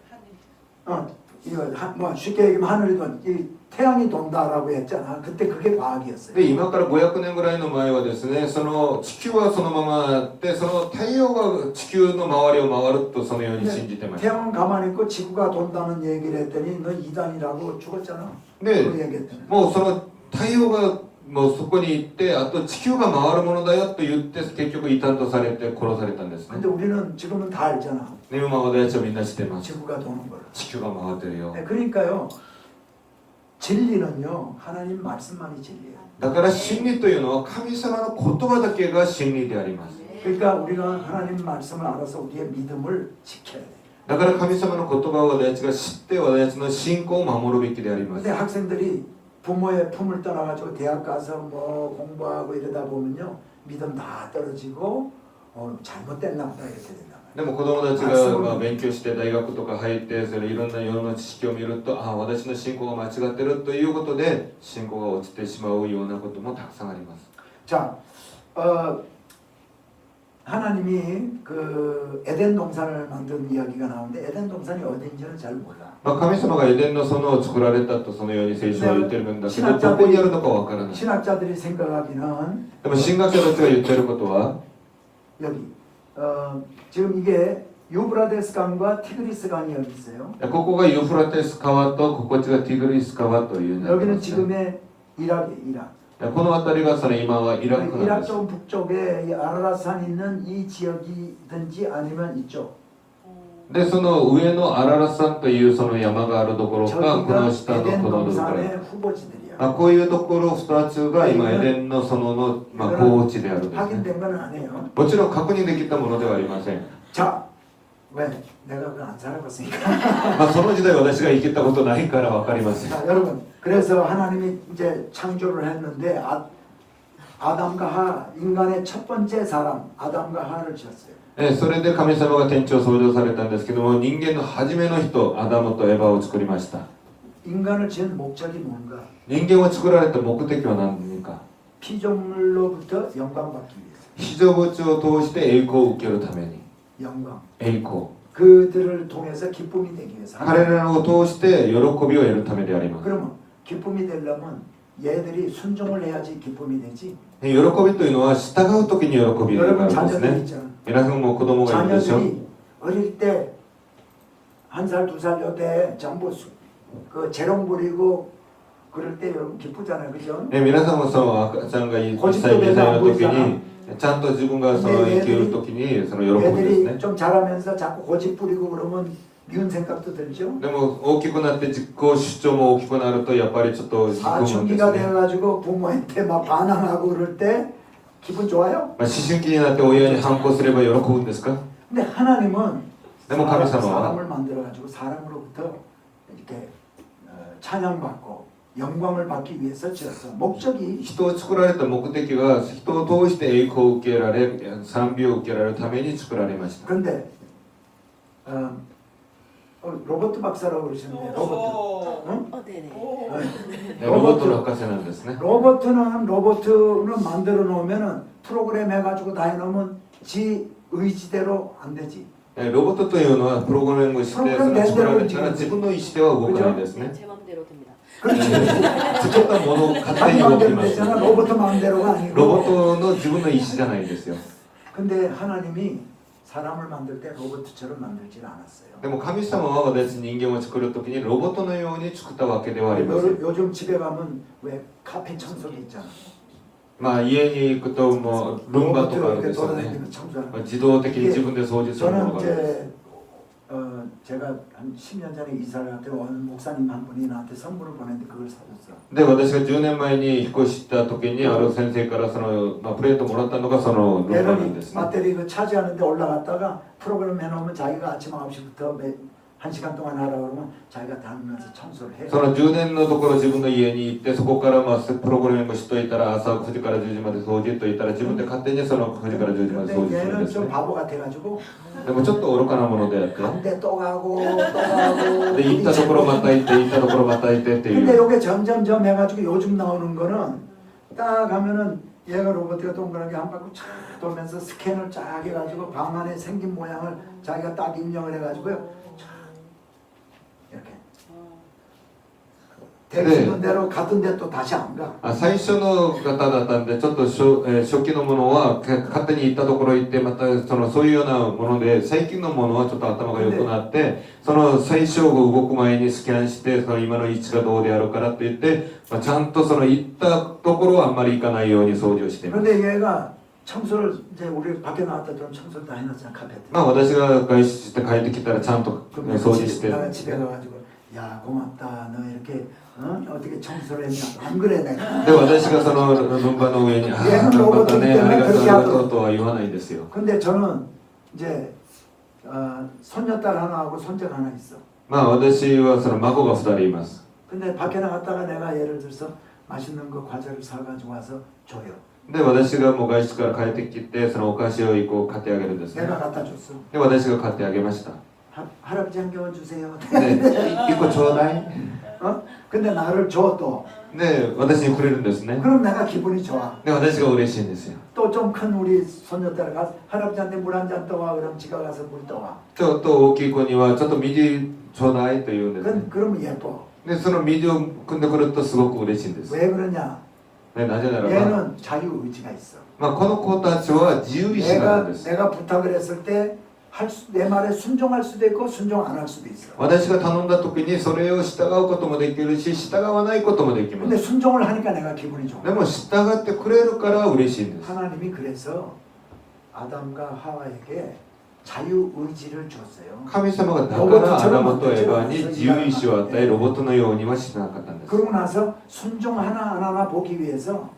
이거 뭐 쉽게 얘기하면 하늘이 이 태양이 돈다라고 했잖아. 그때 그게 과학이었어요. で、今から500年ぐらいの前はですね、その地球はそのままあって、その太陽が地球の周りを回るとそのように信じてました。 태양은 가만히 있고 지구가 돈다는 얘기를 했더니 너 이단이라고 죽었잖아. 네. 그 얘기했더니. もうその太陽がもうそこに行って、あと地球が回るものだよと言って結局異端とされて殺されたんですね。 근데 우리는 지금은 다 알잖아. で、今私たちはみんな知ってます。 지구가 도는 걸. 地球が回ってるよ。 네, 그러니까요. 진리는요. 하나님 말씀만이 진리예요. だから真理というのは神様の言葉だけが真理であります。 그러니까 우리가 하나님 말씀을 알아서 우리의 믿음을 지켜야 돼. だから神様の言葉を私たちが知って私たちの信仰を守るべきであります。 근데 학생들이 부모의 품을 떠나가지고 대학 가서 뭐 공부하고 이러다 보면요. 믿음 다 떨어지고 잘못됐나 보다 이렇게 된다. でも子供たちが勉強して大学とか入ってそれいろんな世の知識を見ると私の信仰が間違ってるということで信仰が落ちてしまうようなこともたくさんあります。 자, 하나님이 그 에덴 동산을 만든 이야기가 나오는데 에덴 동산이 어딘지는 잘 몰라. 神様がエデンの園を作られたとそのように聖書は言ってるんだけど、どこにあるのかわからない。 신학자들이 생각하기는 でも神学者たちが言ってることは 여기 지금 이게 유브라데스 강과 티그리스 강이 여기 있어요. ここがユーフラテス川とこっちがティグリス川というなって 여기는 ますね 지금의 이락이에요. 이락. この辺りがその今はイラクなん 이락 です 쪽 북쪽에 이 아라라산 있는 이 지역이든지 아니면 이쪽. でその上のアララ山というその山があるところがこ 저기가 の下の 에덴 このところ 동산의 후보지들이야. こういうところ2つが今エデンの園の候補地であるんですね 확인된 건 아니에요. もちろん確認できたものではありません 자, 왜? 내가 그거 안 살아봤으니까. その時代私が生きたことないから分かりません 자, 여러분, 그래서 하나님이 이제 창조를 했는데 아담과 하, 인간의 첫 번째 사람 아담과 하를 지었어요. それで神様が天地を創造されたんですけども人間の初めの人アダムとエバを作りました 인간을 지은 목적이 뭔가? 人間を作られた目的は何か 피조물로부터 영광받기 위해서. 非常物を通して栄光を受けるために 영광. 栄光 그들을 통해서 기쁨이 되기 위해서. 彼らを通して喜びを得るためであります 그러면 기쁨이 되려면 얘들이 순종을 해야지 기쁨이 되지. 喜びというのは従う時に喜びがある 여러분 んです 자녀들 ね 있잖아. 皆さんも子供がいるでしょ 자녀들이 어릴 때 1살, 2살 요때 전부 그 재롱 부리고 그럴 때 여러분 기쁘잖아요, 그죠? 皆さんもその赤ちゃんが1歳2歳の時にちゃんと自分がその生きる時にその喜ぶんですね 애들이 좀 자라면서 자꾸 고집 부리고 그러면 미운 생각도 들죠. でも大きくなって自己主張も大きくなるとやっぱりちょっと憎むんです 사춘기가 ね 돼가지고 부모한테 막 반항하고 그럴 때 기분 좋아요. 思春期になって親に反抗すれば喜ぶんですか 근데 하나님은 でも神様は 사람을 만들어가지고 사람으로부터 이렇게 찬양받고 영광을 받기 위해서 지었어. 목적이 人を作られた目的は人を通して栄光を受けられ賛美を受けられるために作られました 근데 로버트 박사라고 그러시는데 로버트. 응? 네네. ロボットの博士なんですね 로버트는 만들어 놓으면은 프로그램 해가지고 다 해놓으면 지 의지대로 안 되지. ロボットというのはプログラミングしてその作られたら自分の意思では動かないですね 제 맘대로 됩니다. 그렇지. 作ったものを勝手 자기 に動き 마음대로 ます 되잖아. 로버트 마음대로가 ロ 아니고. ボットの自分の意思じゃないんですよ 근데 하나님이 사람을 만들 때 로버트처럼 만들질 않았어요. でも神様は私人間を作るときにロボットのように作ったわけではありません 요즘 집에 가면 왜 카페 청소기 있잖아. 家に行くともうルンバとかあるんですよね 돌아다니는 청소하는. 自動的に自分で掃除するもの 저는 がある 이제 제가 한 10년 전에 이사를 할 때 어느 목사님 한 분이 나한테 선물을 보냈는데 그걸 사줬어. で私が10年前に引っ越した時にある先生からその、プレートもらったのがそのルンバなんです 배터리 ね 배터리 그 차지하는데 올라갔다가 프로그램 해놓으면 자기가 아침 9시부터 1시간 동안 하라 그러면 자기가 다니면서 청소를 해. その10年のところ自分の家に行ってそこからプログラミングしといたら朝9時から10時まで掃除といったら自分で勝手にその9時から10時まで掃 근데 除するん 얘는 です 좀 ね 바보 같아가지고 でもちょっと愚かなものであって 간데 또 가고 또 가고 で行ったところまた行って行ったところまた行ってってい 근데 う 요게 점점점 해가지고 요즘 나오는 거는 딱 하면은 얘가 로봇가 동그랗게 한 바퀴 쫙 돌면서 스캔을 쫙 해가지고 방 안에 생긴 모양을 자기가 딱 입력을 해가지고요 쫙 이렇게 대기는 대로 갔던데 또 다시 안 가. 最初の方だったんでちょっと初期のものは勝手に行ったところ行ってまたそういうようなもので最近のものはちょっと頭が良くなってその最初動く前にスキャンしてその今の位置がどうであるからって言って、ちゃんとその行ったところはあんまり行かないように掃除をしています 근데 얘가 청소를 이제 우리 밖에 나왔다 좀 청소를 다 해놨잖아 카페트. 私が外出して帰ってきたらちゃんと 그럼 掃除して 내가 집에 가가지고 야 고맙다 너 이렇게 어떻게 청소를 했냐 안 그래 내가. で私がそのルンバの上に「ああ頑張ったねありがとうありがとう」とは言わないんですよ 근데 저는 이제 손녀딸 하나하고 손자가 하나 있어. 私はその孫が2人います 근데 밖에 나갔다가 내가 예를 들어서 맛있는 거 과자를 사가지고 와서 줘요. で私がもう外出から帰ってきてそのお菓子を1個買ってあげるんですね 내가 갖다 줬어. で私が買ってあげました 할아버지 한 개 주세요. で1個ちょうだい 근데 나를 줘 또. で私にくれるんですね 그럼 내가 기분이 좋아. で私が嬉しいんですよ 또 좀 큰 우리 손녀딸 가 할아버지한테 물 한 잔 떠와 그럼 지가 가서 물 떠와. ちょっと大きい子にはちょっと水ちょうだいと言うんですね 그러면 예뻐. でその水を汲んでくるとすごく嬉しいんです 왜 그러냐? なぜならば 얘는 자유 의지가 있어. この子たちは自由意志があるんです 내가 부탁을 했을 때 내 말에 순종할 수도 있고 순종 안 할 수도 있어. 私が頼んだ時にそれを従うこともできるし従わないこともできま 근데 す 순종을 하니까 내가 기분이 좋아. でも従ってくれるから嬉しいんです 하나님이 그래서 아담과 하와에게 자유 의지를 줬어요. 神様がだからアダムとエバに自由意志を与えロボットのようにはしなかったんです 그러고 나서 순종 하나하나 보기 위해서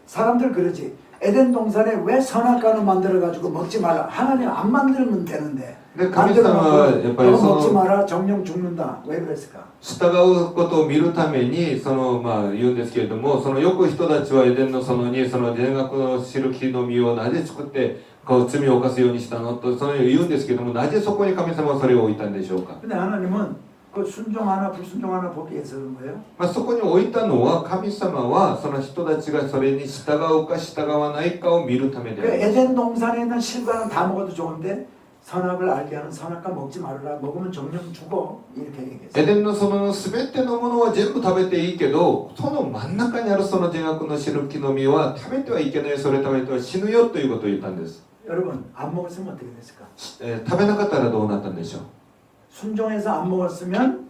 사람들 그러지. 에덴 동산에 왜 선악과를 만들어 가지고 먹지 말라. 하나님 안 만들면 되는데. で神様はやっぱり 너 そ 먹지 の 마라. 정령 죽는다. 왜 그랬을까? 従うことを見るために言うんですけれども、そのよく人たちはエデンの園にその善悪の知る木の実をなぜ作ってこう罪を犯すようにしたのとそのように言うんですけれども、なぜそこに神様はそれを置いたんでしょうか。 근데 하나님은 그 순종 하나 불순종 하나 보기 위해서 그런 거예요. そこに置いたのは神様はその人たちがそれに従うか従わないかを見るためで 그 あります。 에덴 동산에 있는 실과는 다 먹어도 좋은데 선악을 알게 하는 선악과 먹지 말라. 먹으면 정령 죽어. 이렇게 エ 얘기했어요. デンの園のすべてのものは全部食べていいけど、その真ん中にあるその善悪の知る木の実は食べてはいけない、それ食べては死ぬよということを言ったんです。 여러분 안 먹었으면 어떻게 됐을까? 食べなかったらどうなったんでしょう。 순종해서 안 먹었으면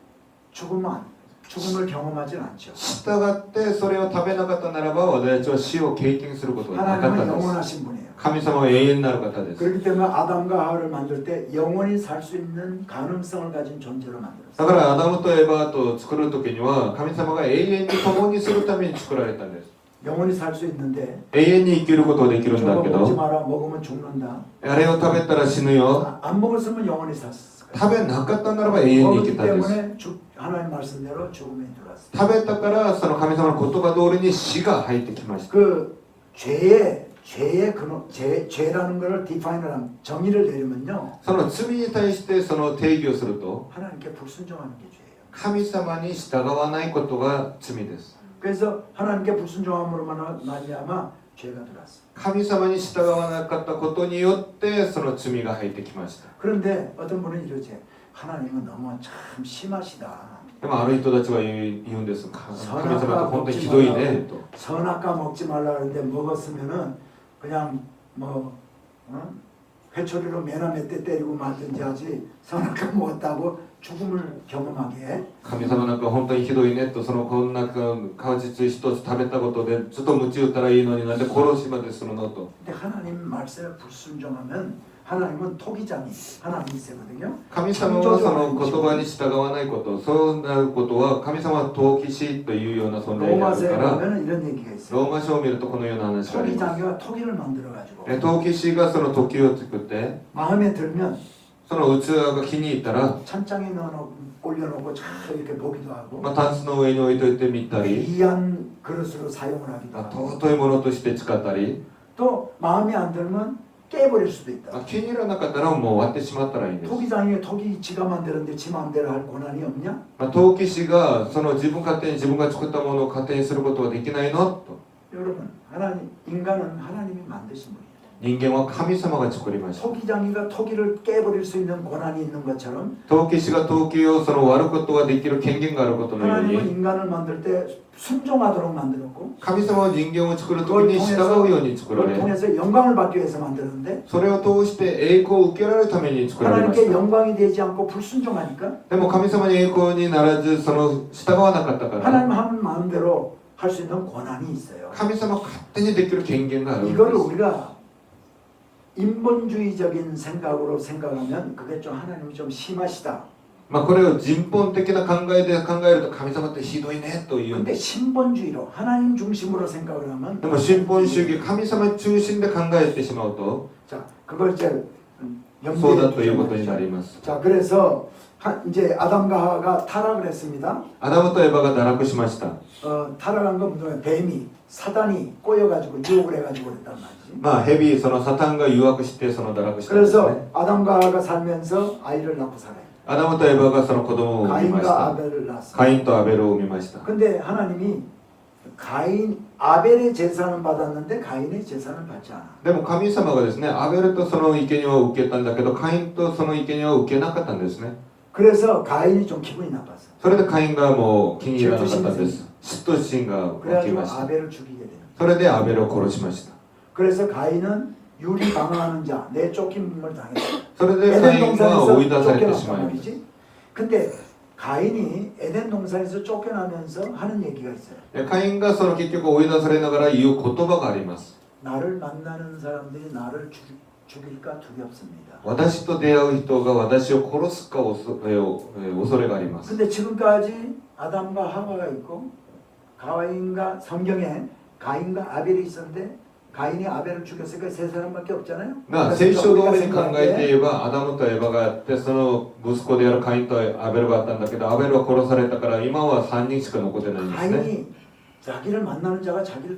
죽음을 경험하지 않죠. 従ってそれを食べなかったならば私たちは死を経験することがなかった 하나님은 んです。 영원하신 분이에요. 神様は永遠なる方です。 그렇기 때문에 아담과 하와를 만들 때 영원히 살 수 있는 가능성을 가진 존재로 だ 만들었어요. からアダムとエバと作る時には神様が永遠に共にするために作られたんです。 영원히 살 수 있는데 永遠に生きることができるんだ 저거 け 먹지 ど、 마라. 먹으면 죽는다. あれを食べたら死ぬよ。 안 먹었으면 영원히 샀을 거예요. 食べなかったならば永遠に生き 먹었기 たんです。 때문에 하나님 말씀대로 죽음에 들어갔어요. 食べたからその神様の言葉通りに死が入ってきました。 그 죄의 근원, 죄라는 것을 디파인을 하면 정의를 내리면요. その罪に対してその定義をすると 하나님께 불순종하는 게 죄예요. 神様に従わないことが罪です。 그래서 하나님께 불순종함으로 말미암아 죄가 들어왔어요. 神様に従わなかったことによってその罪が入ってきました。 그런데 어떤 분은 이러지. 하나님은 너무 참 심하시다. でもある人たちは言うんです。神様って本当にひどいねと。 선악과 먹지 말라 그러는데 먹었으면은 그냥 뭐 회초리로 매나 몇 대 때리고 말든지 하지 선악과 먹었다고 죽음을 경험하게 해. 神様なんか本当にひどいねと、そのこんな果実一つ食べたことでちょっと鞭打ったらいいのになんで殺しまでするのと。 근데 하나님 말씀에 불순종하면 하나님은 토기장이 하나님이시거든요. 神様はその言葉に従わないこと、そうなることは神様は陶器師というような存在である 로마서에 から、 보면 이런 얘기가 있어요. ローマ書を見るとこのような話があります。 토기장이가 토기를 만들어가지고 陶器師がその時を作って、 마음에 들면 その器が気に入ったら、 찬장에 올려놓고 참 이렇게 보기도 하고 タンスの上に置いといてみたり、 귀한 그릇으로 사용을 하기도 하고 尊いものとして使ったり、 또 마음에 안 들면 깨버릴 수도 있다. 気に入らなかったらもう割ってしまったらいいんです。 토기장이 토기 지가 만드는데 지 마음대로 할 권한이 없냐? 陶器師がその自分勝手に自分が作ったものを勝手にすることはできないのと。 여러분 인간은 하나님이 만드신 분이에요. 人間は神様が作りました。 토기장이가 토기를 깨버릴 수 있는 권한이 있는 것처럼 陶器師が陶器をその割ることができる権限があることのよう 하나님은 に、 인간을 만들 때 순종하도록 만들었고 神様は人間を作るときに従うように作ら 그걸 れ、 통해서 영광을 받기 위해서 만드는데 それを通して栄光を受けられるために作られまし 하나님께 た。 영광이 되지 않고 불순종하니까 でも神様に栄光にならずその従わなかったから、 하나님 하는 마음대로 할 수 있는 권한이 있어요. 神様勝手にできる権限があるんで 이거를 す。 우리가 인본주의적인 생각으로 생각하면 그게 좀 하나님이 좀 심하시다. これを人本的な考えで考えると神様ってひどいねというん 근데 です。 신본주의로 하나님 중심으로 생각을 하면 でも新本主義、神様中心で考えてしまうと 자 그걸 이제 そうだ 염두에 ということ 두자고 にな 말이죠. ります。 자 그래서 이제 아담과 하와가 타락을 했습니다. アダムとエバが堕落しました。 타락한 건 뭐냐면 뱀이 사단이 꼬여가지고 유혹을 해가지고 그랬단 말이지. ヘビそのサタンが誘惑してその堕落したんです 그래서 ね。 아담과 하와가 살면서 아이를 낳고 살아요. アダムとエバがその子供を産みまし 가인과 た。 아벨을 낳았어요. カインとアベルを産みました。 근데 하나님이 아벨의 제사는 받았는데 가인의 제사는 받지 않아. でも神様がですね、アベルとその生贄を受けたんだけど、カインとその生贄を受けなかったんですね。 그래서 가인이 좀 기분이 나빴어. それでカインがもう気に入らなかったんです。嫉妬心が起き 그래가지고 ました。 아벨을 죽이게 되는. それでアベルを殺しました。 그래서 가인은 유리 방황하는 자, 내 쫓김을 당했어. それでカ 에덴 インは追い出 동산에서 されてしま 쫓겨났단 います。 말이지. 근데 가인이 에덴 동산에서 쫓겨나면서 하는 얘기가 있어요. カインがその結局追い出されながら言う言葉があります。 나를 만나는 사람들이 나를 죽일까 두렵습니다. 私と出会う人が私を殺すか恐れがあります。 근데 지금까지 아담과 하와가 있고 가인과 성경에 가인과 아벨이 있었는데 가인이 아벨을 죽였으니까 세 사람밖에 없잖아요. まあ聖書通りに考えて言えばアダムとエバがあってその息子であるカインとアベルがあったんだけどアベルは殺されたから今は3人しか残ってないんですね。 가인이 자기를 만나는 자가 자기를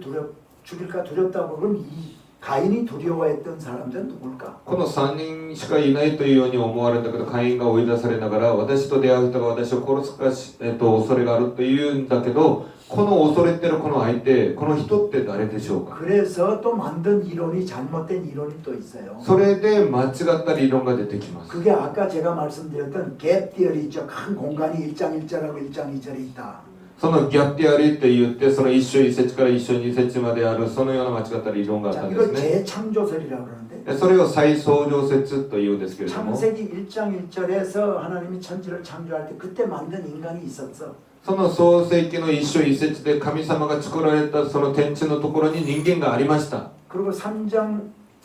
죽일까 두렵다고 그럼 이 가인이 두려워했던 사람들은 누굴까? この3人しかいないというように思われたけどカインが追い出されながら私と出会う人が私を殺すか恐れがあるというんだけどこの恐れてるこの相手この人って誰でしょうか。 그래서 또 만든 이론이 잘못된 이론이 또 있어요. それで間違った理論が出てきます。 그게 아까 제가 말씀드렸던 갭 디얼이 있죠. 큰 공간이 1장 1절하고 1장 2절에 있다. そのギャップでありって言ってその一章一節から一章二節まであるそのような間違った理論があった 자, んです 이걸 ね。 재창조설이라고 그러는데 でそれを再創造説というんですけれども 창세기 1장 1절에서 하나님이 천지를 창조할 때 그때 만든 인간이 있었어. その創世記の一章一節で神様が作られたその天地のところに人間がありました。 그리고 3장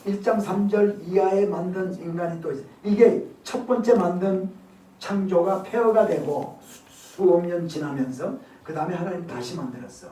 1장 3절 이하에 만든 인간이 또 있어. 이게 첫 번째 만든 창조가 폐허가 되고 수억 년 지나면서 그 다음에 하나님 다시 만들었어.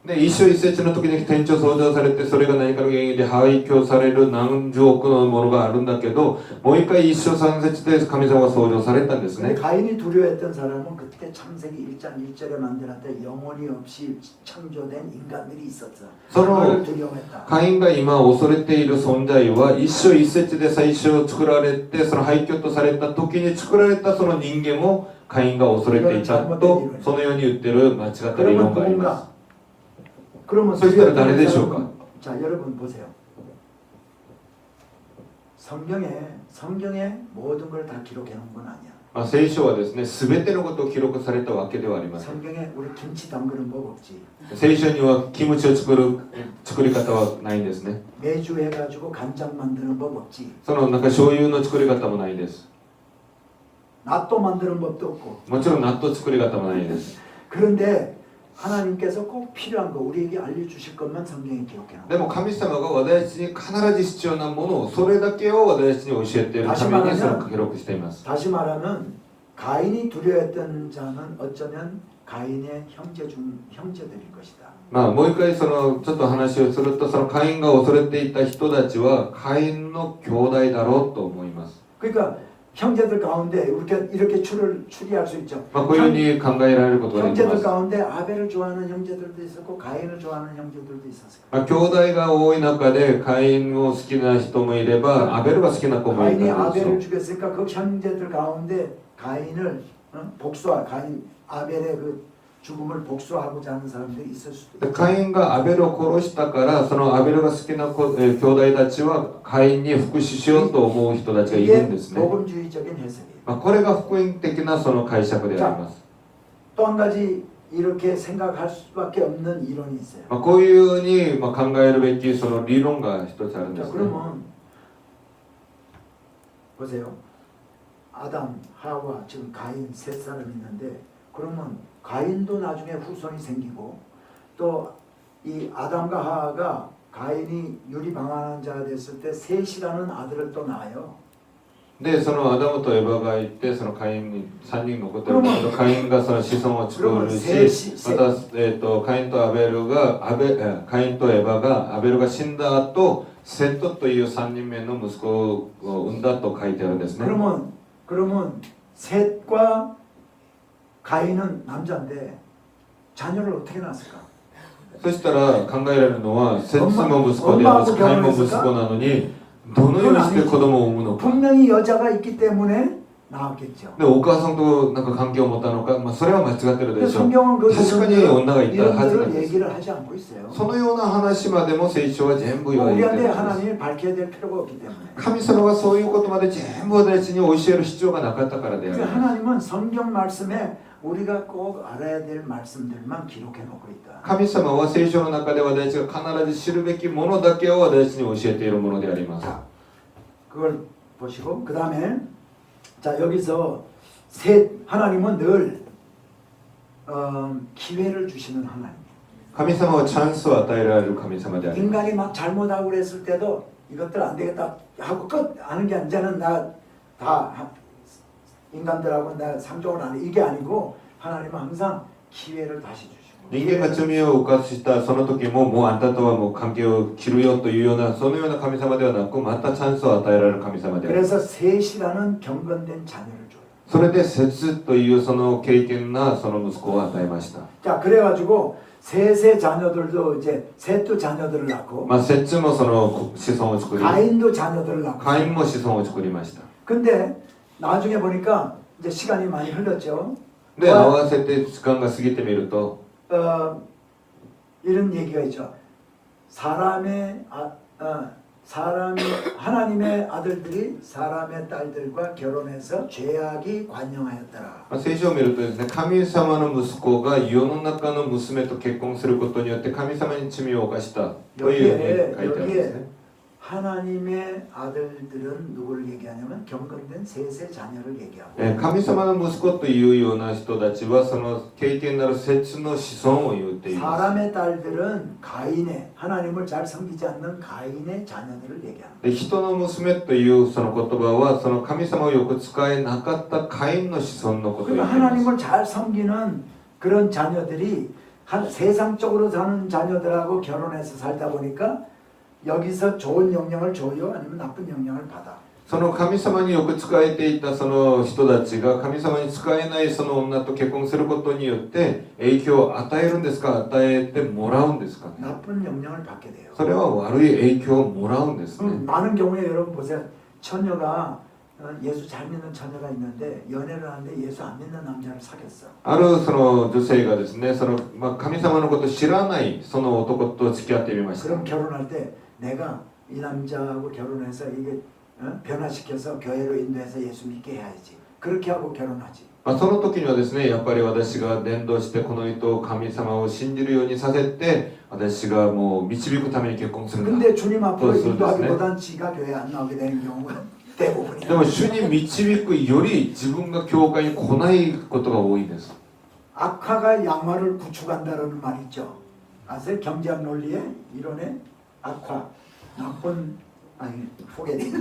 で一章一節の時に天地を創造されてそれが何かの原因で廃墟される何十億のものがあるんだけどもう一回一章三節で神様が創造されたんですね。 근데 가인이 두려워했던 사람은 그때 창세기 1장 1절에 만들었던 영혼이 없이 창조된 인간들이 있었어. 그걸 두려워했다. カインが今恐れている存在は一章一節で最初作られてその廃墟とされた時に作られたその人間もカインが恐れていたとそのように言ってる間違った理論があります。 그러면 そしたら誰でしょうか。 자, 여러분 보세요. 성경에 모든 걸 다 기록해 놓은 건 아니야. まあ聖書はですね全てのことを記録されたわけではありません。 성경에 우리 김치 담그는 법 없지. 聖書にはキムチを作り方はないんですね。 매주 해가지고 간장 만드는 법 없지. そのなんか醤油の作り方もないです。 낫또 만드는 법도 없고. もちろん納豆作り方もないです。 그런데 하나님께서 꼭 필요한 거 우리에게 알려주실 것만 성경에 기록해 놔. でも神様が私に必ず必要なものをそれだけを私に教えているためにそれを記録しています。 다시 말하면 가인이 두려워했던 자는 어쩌면 가인의 형제들일 것이다. まあもう一回そのちょっと話をするとそのカインが恐れていた人たちはカインの兄弟だろうと思います。 그러니까 형제들 가운데 이렇게 추리할 수 있죠. まあこういうふうに考えられることができま 형제들 す。 가운데 아벨을 좋아하는 형제들도 있었고 가인을 좋아하는 형제들도 있었어요. まあ兄弟が多い中でカインを好きな人もいればアベルが好きな子もい 가인이 たんですよ 아벨을 죽였으니까 그 형제들 가운데 가인을 가인 아벨의 그 죽음을 복수하고자 하는 사람들이 있을 수도 で 있죠. カインがアベルを殺したからそのアベルが好きな兄弟たちはカインに復讐しようと思う人たちがいるん 이게 ですね。 복음주의적인 해석이에요. まあこれが福音的なその解釈であります。 또 한 가지 이렇게 생각할 수밖에 없는 이론이 있어요. まあこういうふうにまあ考えるべきその理論が一つあるんで 자, すね。 그러면 보세요. 아담, 하와, 지금 가인 세 사람 있는데 그러면 가인도 나중에 후손이 생기고 또 이 아담과 하와가 가인이 유리방황한 자가 됐을 때 셋이라는 아들을 또 낳아요. でそのアダムとエバがいてそのカインに3人残ってるんだけどカインがその子孫を作るしまた、カインとカインとエバがアベルが死んだ後セットという3人目の息子を産んだと書いてあるんですね。 그러면 셋과 가인은 남자인데 자녀를 어떻게 낳았을까? そしたら考えられるのはセッツも息子であるカインも息子なのにどのようにして子供を産むのか。 분명히 여자가 있기 때문에 나왔겠죠. でお母さんとなんか関係を持ったのか、まあ、それは間違ってる 근데 でしょう。 성경은 그 確かに女がいたはずなん 이런들을 です。 얘기를 하지 않고 있어요. そのような話までも聖書は全部言われているん 우리한테 です 하나님이 밝혀야 될 필요가 없기 때문에. 神様がそういうことまで全部私たちに教える必要がなかったからであり 그러니까 ます。 하나님은 성경 말씀에 우리가 꼭 알아야 될 말씀들만 기록해 놓고 있다. 神様は聖書の中で私たちが必ず知るべきものだけを私たちに教えているものであります。 자, 그걸 보시고 그 다음에 자 여기서 셋 하나님은 늘 기회를 주시는 하나님. 神様はチャンスを与えられる神様であります。 인간이 막 잘못하고 그랬을 때도 이것들 안 되겠다 하고 끝 하는 게 이제는 나 다 인간들하고 나 상종을 안 해. 이게 아니고 하나님은 항상 기회를 다시 주시고 人間が罪を犯したその時ももうあんたとはもう関係を切るよというようなそのような神様ではなくまたチャンスを与えられる神様であります。 그래서 셋이라는 경건된 자녀를 줘요. それで節というその敬虔なその息子を与えました。 자 그래가지고 셋의 자녀들도 이제 셋도 자녀들을 낳고 まあ節もその子孫を作り、 가인도 자녀들을 낳고 カインも子孫を作りました。 근데 나중에 보니까 이제 시간이 많이 흘렀죠. で、合わせて時間が過ぎてみると、 이런 얘기가 있죠. 사람이 하나님의 아들들이 사람의 딸들과 결혼해서 죄악이 관영하였더라. まあ聖書を見るとですね、神様の息子が世の中の娘と結婚することによって神様に罪を犯したというふうに書いてあるんですね。 하나님의 아들들은 누구를 얘기하냐면 경건된 셋의 자녀를 얘기하고 神様の息子というような人たちはその敬虔なる節の子孫を言っています。 사람의 딸들은 가인의 하나님을 잘 섬기지 않는 가인의 자녀들을 얘기합니다. で人の娘というその言葉はその神様をよく使えなかったカインの子孫のことを言 그러니까 っています。 하나님을 잘 섬기는 그런 자녀들이 세상적으로 사는 자녀들하고 결혼해서 살다 보니까 여기서 좋은 영향을 줘요? 아니면 나쁜 영향을 받아? その神様によく仕えていたその人たちが神様に仕えないその女と結婚することによって影響を与えるんですか、与えてもらうんですかね。 나쁜 영향을 받게 돼요. それは悪い影響をもらうんですね。 많은 경우에 여러분 보세요. 처녀가 예수 잘 믿는 처녀가 있는데 연애를 하는데 예수 안 믿는 남자를 사귀었어. あるその女性がですね、その神様のことを知らないその男と付き合ってみました。 그럼 결혼할 때 내가 이 남자하고 결혼해서 이게 변화시켜서 교회로 인도해서 예수 믿게 해야지. 그렇게 하고 결혼하지. その時にはですね、やっぱり私が伝道してこの人を神様を信じるようにさせて、私がもう導くために結婚するんだ。 근데 주님 앞으로 그렇습니다. 인도하기보단 지가 교회 안 나오게 되는 경우가 대부분이야. でも主に導くより自分が教会に来ないことが多いです。 악화가 양화를 구축한다는 말 있죠. 아세요? 경제학 논리의 이론에 악화, 나쁜 아니 포개리.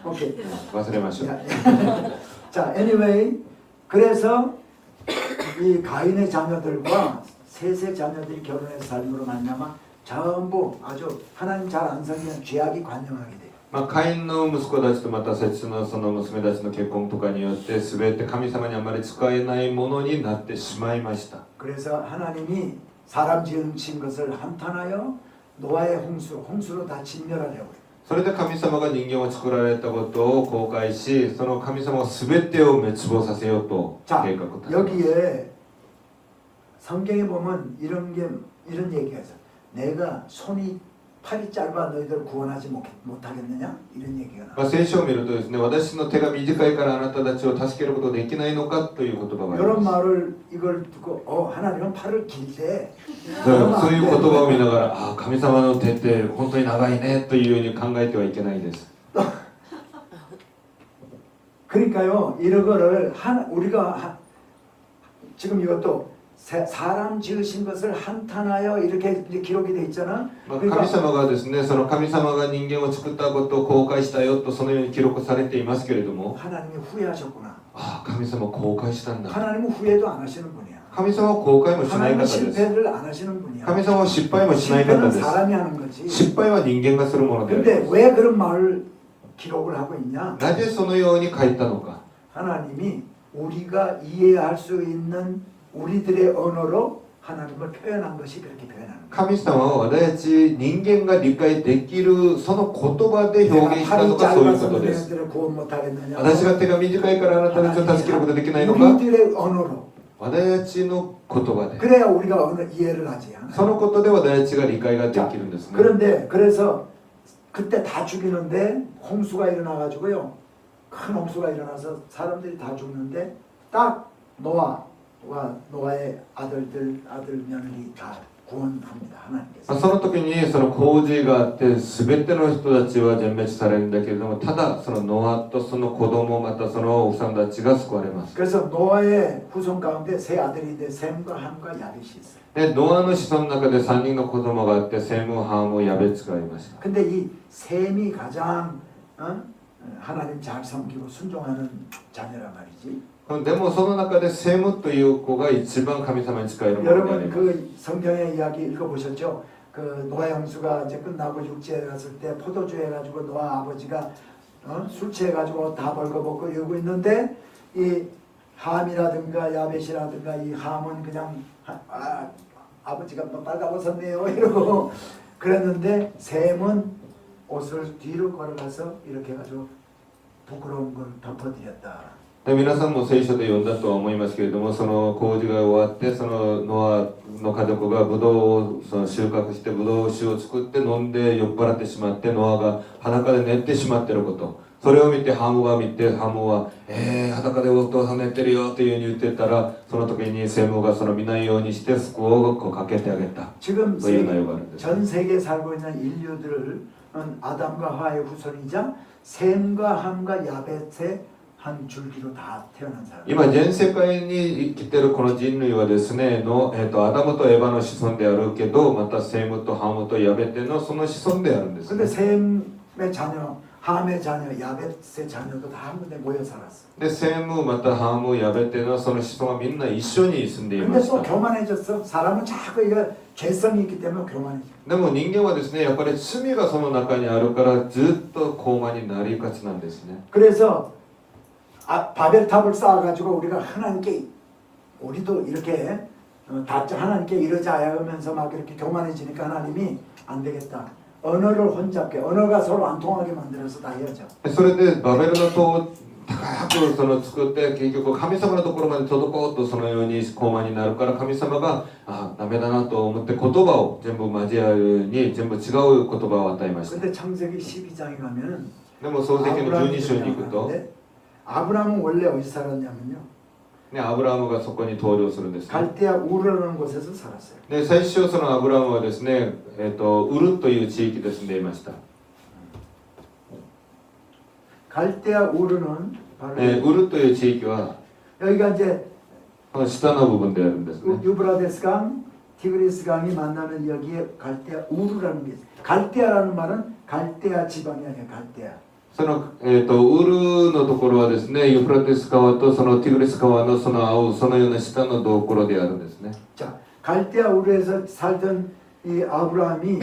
오케이. 忘れましょう。 자, anyway, 그래서 이 가인의 자녀들과 셋의 자녀들이 결혼해서 삶으로 만나면 전부 아주 하나님 잘 안 섬기는 죄악이 관영하게 돼요. カインの息子たちとまた節のその娘たちの結婚とかによって全て神様にあまり使えないものになってしまいました。 그래서 하나님이 사람 지으신 것을 한탄하여 노아의 홍수로 다 진멸하려고. それで神様が人間を作られたことを後悔し、その神様を全てを滅亡させようと 자, 計画を立てます。 여기에 성경에 보면 이런 얘기가 있어요. 내가 손이 팔이 짧아 너희들 구원하지 못하겠느냐? 이런 얘기가 나와요. 聖書を見るとですね、私の手が短いからあなたたちを助けることできないのかという言葉があり 이런 ます。 말을 이걸 듣고 하나님은 팔을 길대. そういう言葉を見ながら、ああ、神様の手って本当に長いねというように考えてはいけないです。 그러니까요, 이런 거를 우리가 지금 이것도 사람 지으신 것을 한탄하여 이렇게 기록이 돼 있잖아. 神様がですね、その神様が人間を作ったことを後悔したよとそのように記録されていますけれども、 하나님이 후회하셨구나. ああ、神様後悔したんだ。 하나님은 후회도 안 하시는 분이야. 神様は後悔もしない方 하나님은 です。 실패를 안 하시는 분이야. 神様は失敗もしない方 실패는 です。 사람이 하는 거지. 失敗は人間がするものでありま 근데 す。 왜 그런 말을 기록을 하고 있냐? なぜそのように書いたのか。 하나님이 우리가 이해할 수 있는 우리들의 언어로 하나님을 표현한 것이 그렇게 표현하는 거예요. 神様は私たち人間が理解できるその言葉で表現したの 팔이 がそういうこ 짧아서 とです 너희들을 구원 못하겠느냐. 私が手が短いからあなたたちを助けることできないのか 우리들의 언어로. 私たちの言葉で 그래야 우리가 언어 이해를 하지. そのことで私たちが理解ができるんですね 그런데 그래서 그때 다 죽이는데 홍수가 일어나가지고요. 큰 홍수가 일어나서 사람들이 다 죽는데 딱 노아의 아들 며느리 다 구원합니다. 하나님께서. その時にその洪水があって全ての人たちは全滅されるんだけれどもただそのノアとその子供またその奥さんたちが救われます 그래서 노아의 후손 가운데 세 아들인데 셈과 함과 야벳이 있어요. でノアの子孫の中で3人の子供があってセム、ハム、ヤベツがいました 근데 이 셈이 가장 하나님 잘 섬기고 순종하는 자녀란 말이지. でもその中でセムという子が一番神様に近いのであり 여러분 ます 그 성경의 이야기 읽어보셨죠? 그 노아 형수가 이제 끝나고 육지에 갔을 때 포도주 해가지고 노아 아버지가 술 취해가지고 다 벌거벗고 이러고 있는데 이 함이라든가 야벳이라든가 이 함은 그냥 아버지가 빨가벗었네요 이러고 그랬는데 셈은 옷을 뒤로 걸어가서 이렇게 해가지고 부끄러운 걸 덮어드렸다. で皆さんも聖書で読んだとは思いますけれどもその工事が終わってそのノアの家族がブドウをその収穫してブドウ酒を作って飲んで酔っ払ってしまってノアが裸で寝てしまっていることそれを見てハムが見てハムは裸でお父さん寝てるよっていうふうに言ってたらその時にセムがその見ないようにして服をこうかけてあげた 지금 という内容があるんです 전 세계에 살고 있는 인류들은 아담과 하와의 후손이자 셈과 함과 야벳의 한 줄기로 다 태어난 사람. 今全世界に生きてるこの人類はですねアダムとエバの子孫であるけどまたセムとハムとヤベテのその子孫であるんです 근데 ね 셈의 자녀, 함의 자녀, 야벳의 자녀도 다 한 군데 모여 살았어. でセムまたハムヤベテのその子孫はみんな一緒に住んでいま 근데 し 또 た 교만해졌어. 사람은 자꾸 이거 죄성이 있기 때문에 교만해져. でも人間はですねやっぱり罪がその中にあるからずっと高慢になりがちなんですね 그래서 바벨탑을 쌓아가지고 우리가 하나님께 우리도 이렇게 하나님께 이러자 하면서 막 이렇게 교만해지니까 하나님이 안 되겠다. 언어를 혼잡게 언어가 서로 안 통하게 만들어서 다 헤어져. それでバベルの塔を高くその作って結局神様のところまで届こうとそのように高慢になるから神様がダメだなと思って言葉を全部交わるに全部違う言葉を与えました 근데 창세기 12장에 가면은 でも創世記の12章に行くと 아브라함은 원래 어디 살았냐면요. ね、アブラハムがそこに登場するんですね 갈대아 우르라는 곳에서 살았어요. で最初そのアブラハムはですね、ウルという地域で住んでいました、 갈대아 우르는 바로 ウルという地域は 여기가 이제 この下の部分であるんですね 유브라데스 강, 티그리스 강이 만나는 여기에 갈대아 우르라는 게 있어요. 갈대아라는 말은 갈대아 지방이 아니라 갈대아. その、ウルのところはですねユフラテス川とそのティグリス川のその青そのような下のところであるんですね 자, 갈대아 우르에서 살던 이 아브라함이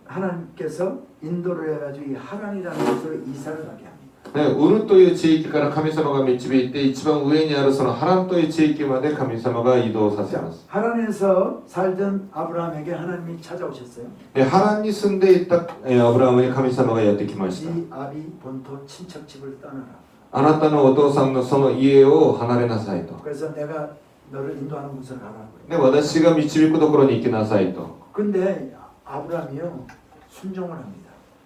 하나님께서 인도를 해가지고 이 하란이라는 곳으로 이사를 가게 합니다. ね、ウルという地域から神様が導いて一番上にあるそのハランという地域まで神様が移動させ 자, ます 하란에서 살던 아브라함에게 하나님이 찾아오셨어요. でハランに住んでいたアブラハムに神様がやってきました 이 아비 본토 친척집을 떠나라. あなたのお父さんのその家を離れなさいと 그래서 내가 너를 인도하는 곳을 가라고요. で私が導くところに行きなさいと 근데 아브라함이요 순종을 합니다.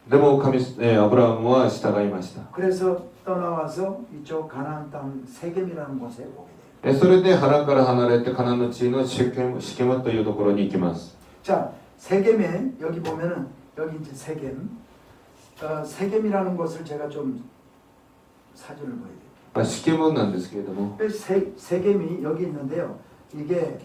でもアブラハムは従いました 그래서 떠나와서 이쪽 가나안 땅 세겜이라는 곳에 오게 돼요. でそれでハランから離れてカナンの地のシケムというところに行きます 자, 세겜에 여기 보면은 여기 이제 세겜, 세겜이라는 곳을 제가 좀 사진을 보여드릴게요. シケムなんですけれども 세겜이 여기 있는데요. 이게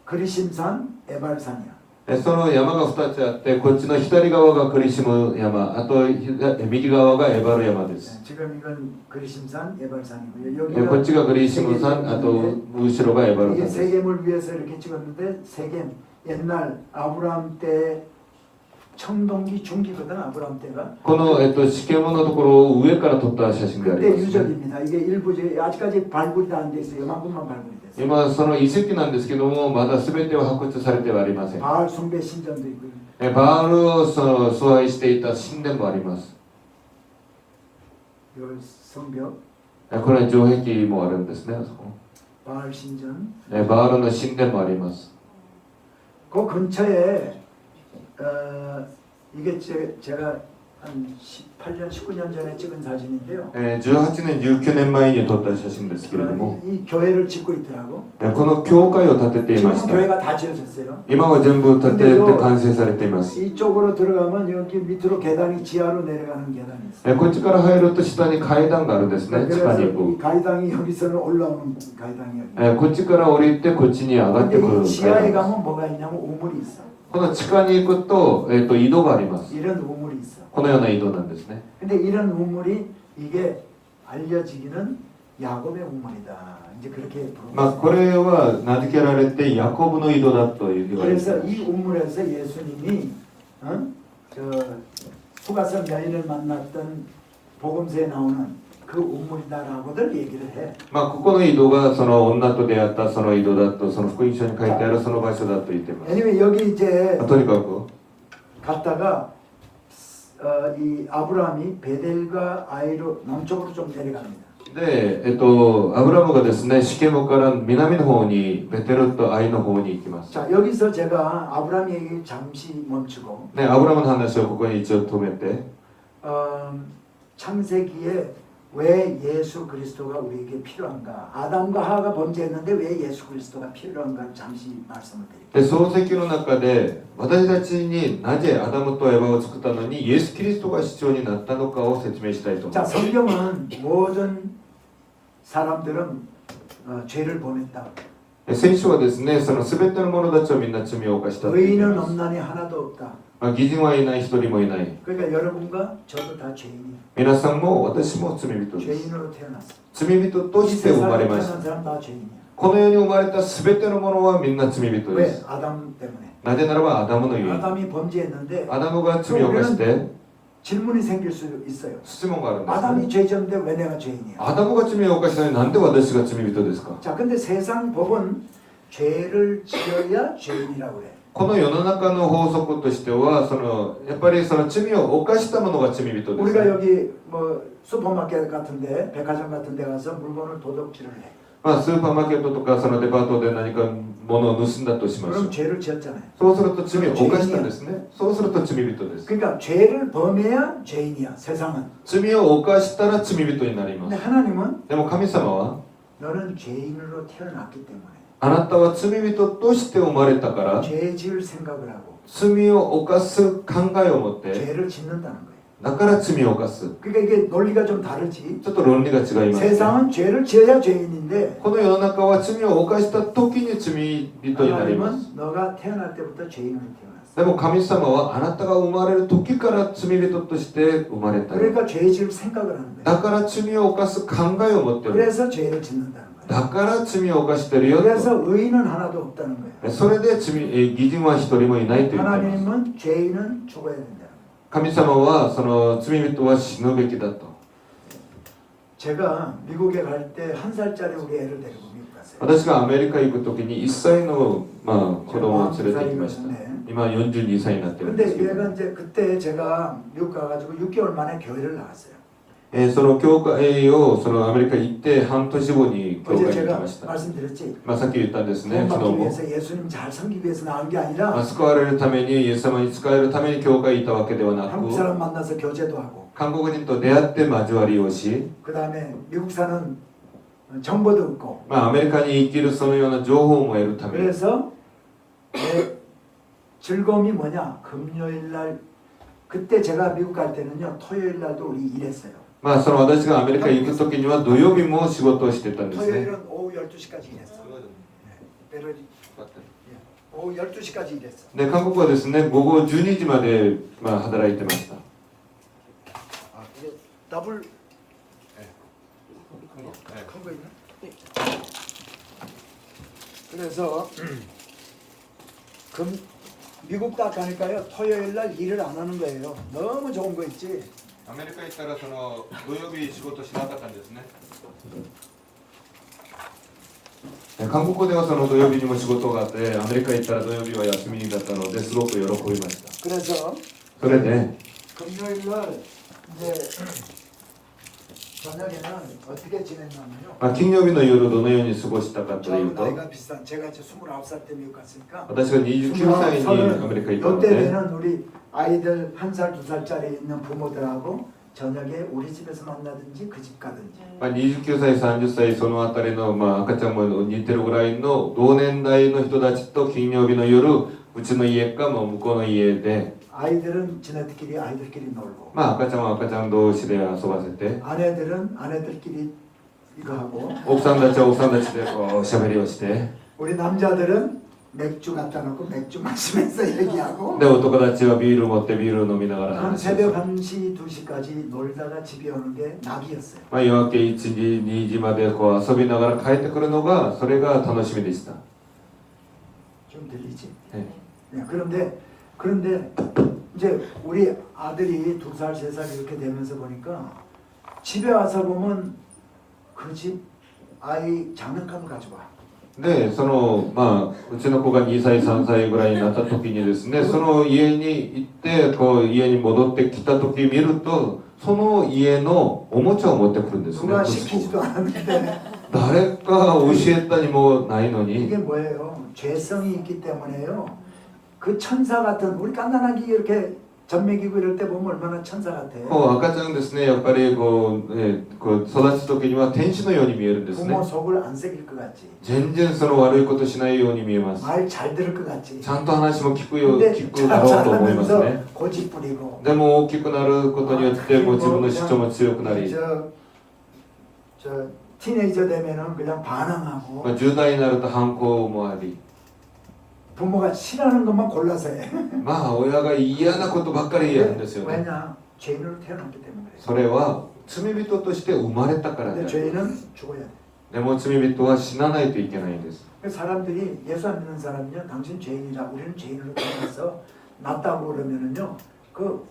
그리심산, 에발산이야. その山が2つあってこっちの左側がクリシム山あと右側がエバル山です 지금 이건 그리심산, 에발산이고요. こっちがクリシム山あと後ろがエバル 이게 山です 세겜을 위해서 이렇게 찍었는데 세겜 옛날 아브라함 때 청동기 중기거든 아브라함 때가. この、試験のところを上から撮った写真であり 그때 ます、ね。 유적입니다. 이게 일부 아직까지 발굴이 다 안 돼 있어요. 요만큼만 발굴이 됐어요. 今その遺跡なんですけども、まだ全ては発掘されてはありません。 바알 숭배 신전도 있고요. バールをその崇拝していた神殿もあります。 요 성벽 これは城壁もあるんですね。あそこ 바알 신전. バールの神殿もあります。 그 근처에 이게 제가 한 18년, 19년 전에 찍은 사진인데요. 18年、19年前に撮った写真ですけれども、 이 교회를 짓고 있더라고. この教会を建てていま 지금 した。 교회가 다 지어졌어요. 今は全部建てて完成されています。 이쪽으로 들어가면 여기 밑으로 계단이 지하로 내려가는 계단이 있어요. こっちから入ると下に階段があるんですね。地下 그래서 に 이 行く。 階段이 여기서는 올라오는階段이 こっちから降りてこっちに上がってく 근데 る 이 지하에 階段。 가면 뭐가 있냐면 우물이 있어. この地下に行くと、井戸があります。 이런 우물이 있어. このような井戸なんですね。 근데 이런 우물이 이게 알려지기는 야곱의 우물이다. 이제 그렇게 こ 부르고 れは名付けられてヤコブの井戸だという言われてい 그래서 ます。 이 우물에서 예수님이 저 후가성 여인을 만났던 복음서에 나오는 그 우물이다라고들 얘기를 해. ここの井戸がその女と出会ったその井戸だと、その福音書に書いてあるその場所だと言っています。 anyway 여기 이제 とにかく 갔다가 이 아브라함이 베델과 아이로 남쪽으로 좀 내려갑니다. で、アブラムがですね、シケムから南の方にベテルとアイの方に行きます。 자 여기서 제가 아브라함 얘기 잠시 멈추고 ね、アブラムの話をここに一応止めて、 창세기에 왜 예수 그리스도가 우리에게 필요한가? 아담과 하와가 범죄했는데 왜 예수 그리스도가 필요한가를 잠시 말씀을 드릴게요. で創世記の中で私たちになぜアダムとエバを作ったのにイエス・キリストが必要になったのかを説明したいと思い 자 ます。 성경은 모든 사람들은 죄를 범했다. 聖書はですね、その全ての者たちはみんな罪を犯したと言ってい 의인은 ます。 없나니 하나도 없다. 義人はいない、一人もいない。 그러니까 여러분과 저도 다 죄인이에요. 皆さんも私も罪人です。 죄인으로 태어났어. 罪人と 이 して生まれ 세상에 まし 태어난 た。 사람 다 죄인이야. この世に生まれた全ての者はみんな罪人で 왜? す。 아담 때문에. なぜならばアダムのゆえに。 아담이 범죄했는데 アダムが罪を犯して 질문이 생길 수 있어요. 質問があるんですね。 아담이 죄졌는데 왜 내가 죄인이야? アダムが罪を犯したのになんで私が罪人ですか？ 자, 근데 세상 법은 죄를 지어야 죄인이라고 그래. この世の中の法則としてはやっぱりその罪を犯した者が罪人です。 우리가 여기 뭐 슈퍼마켓 같은데, 백화점 같은데 가서 물건을 도둑질을 해. スーパーマーケットとかそのデパートで何か物を盗んだとしましょ 그럼 う。 죄를 지었잖아요. そうすると罪を犯したんですね。そうすると罪人です。 그러니까 죄를 범해야 죄인이야. 세상은. 罪を犯したら罪人になりま 근데 す。 하나님은 でも神様は 너는 죄인으로 태어났기 때문에 あなたは罪人として生まれたから 죄 지을 생각을 하고 罪を犯す考えを持って 죄를 짓는다는 거예요. だから罪を犯す。 그러니까 이게 논리가 좀 다르지. ちょっと論理が違います。 세상은 죄를 지어야 죄인인데 この世の中は罪を犯した時に罪人になります。 하나님은 너가 태어날 때부터 죄인으로 태어났어. でも神様はあなたが生まれる時から罪人として生まれた。 그러니까 죄 지을 생각을 하는 거예요. だから罪を犯す考えを持っている。 그래서 죄를 짓는다는 거예요. だから罪を犯してるよと。 그래서 의인은 하나도 없다는 거예요. それで義人は一人もいないと言っています。 하나님은 죄인은 죽어야 된다는 거예요. 神様はその罪人は死ぬべきだと。 제가 미국에 갈 때 한 살짜리 우리 애를 데리고 미국 갔어요. 私がアメリカ行く時に1歳の子供を連れて行きました。今42歳になってるんです 근데 けど、 얘가 이제 그때 제가 미국 가가지고 6개월 만에 교회를 나갔어요. その教会をそのアメリカ行って半年後に教会 어제 に行き 제가 ました。 말씀드렸지. さっき言ったんですね、 돈 昨日 받기 も。 위해서 예수님 잘 섬기기 위해서 나온 게 아니라 救われるためにイエス様に仕えるために教会にいたわけではな 한국 く、 사람 만나서 교제도 하고 韓国人と出会って交わりをし、 그 다음에 미국 사는 정보도 얻고 アメリカに生きるそのような情報も得るために、 그래서 내 즐거움이 뭐냐? 금요일 날 그때 제가 미국 갈 때는요 토요일 날도 우리 일했어요. その私がアメリカに行く時には土曜日も仕事をしてたんですね。 토요일은 오후 12시까지 일했어. 베를린 오후 12시까지 일했어. で、韓国はですね、午後12時まで働いてました。 아, 이게 더블 큰 거 있나? 그래서 미국 딱 가니까요 토요일 날 일을 안 하는 거예요. 너무 좋은 거 있지. アメリカ行ったらその土曜日仕事しなかったんですね。韓国ではその土曜日にも仕事があって、アメリカ行ったら土曜日は休みだったのですごく喜びました。 그래서 それで、 금요일 날 이제 저녁에는 어떻게 지냈냐면요. 金曜日の夜どのように過ごしたかとい 저하고 うと、 나이가 비슷한 제가 이제 29살 때 미국 갔으니까 私が29歳にアメリカ行ったの 요때 で、 되는 우리 아이들 1살 2살짜리 있는 부모들하고 저녁에 우리 집에서 만나든지 그 집 가든지 29歳、30歳そのあたりの、赤ちゃんも似てるぐらいの同年代の人たちと金曜日の夜、うちの家か向こうの家で、 아이들은 지네들끼리 아이들끼리 놀고 赤ちゃんは赤ちゃん同士で遊ばせて、 아내들은 아내들끼리 이거 하고 奥さんたちは奥さんたちでこう喋りをして、 우리 남자들은 맥주 갖다 놓고 맥주 마시면서 얘기하고 で男たちはビール持ってビールを飲みながら 한 話をする。 새벽 1시, 2시까지 놀다가 집에 오는 게 낙이었어요. 夜明け1時、2時までこう遊びながら帰ってくるのがそれが楽しみでした。 좀 들리지? 네. 네, 그런데 이제 우리 아들이 2살, 3살 이렇게 되면서 보니까 집에 와서 보면 그 집 아이 장난감을 가져와. で、そのうちの子が2歳、3歳ぐらいになった時にですね、その家に行ってこう家に戻ってきた時見ると、その家のおもちゃを持ってくるんですね。 누가 시키지도 않았는데 誰か教えたにもないのに、 이게 뭐예요? 죄성이 있기 때문에요. 그 천사 같은 우리 깐난하게 이렇게 젖 먹이고 이럴 때 보면 얼마나 천사 같아. こう赤ちゃんですね、やっぱりこう育つ時には天使のように見えるんですね。 부모 속을 안 새길 것 같지. 全然その悪いことしないように見えます。 말 잘 들을 것 같지. ちゃんと話も聞くよ、 근데 聞くだろうと思いますね。 자라면서 고집 부리고 でも大きくなることによってもう自分の主張も強くなり、 저 티네이저 되면은 그냥 반항하고 10代になると反抗もあり、 부모가 싫어하는 것만 골라서 해. 親が嫌なことばっかりやるんですよね。 왜냐? 죄인으로 태어났기 때문에 그래. それは罪人として生まれたからであ 근데 る。 죄인은 죽어야 돼. でも罪人は死なないといけないんです。 그 사람들이 예수 안 믿는 사람은요, 당신 죄인이라 우리는 죄인으로 태어나서 낫다고 그러면은요, 그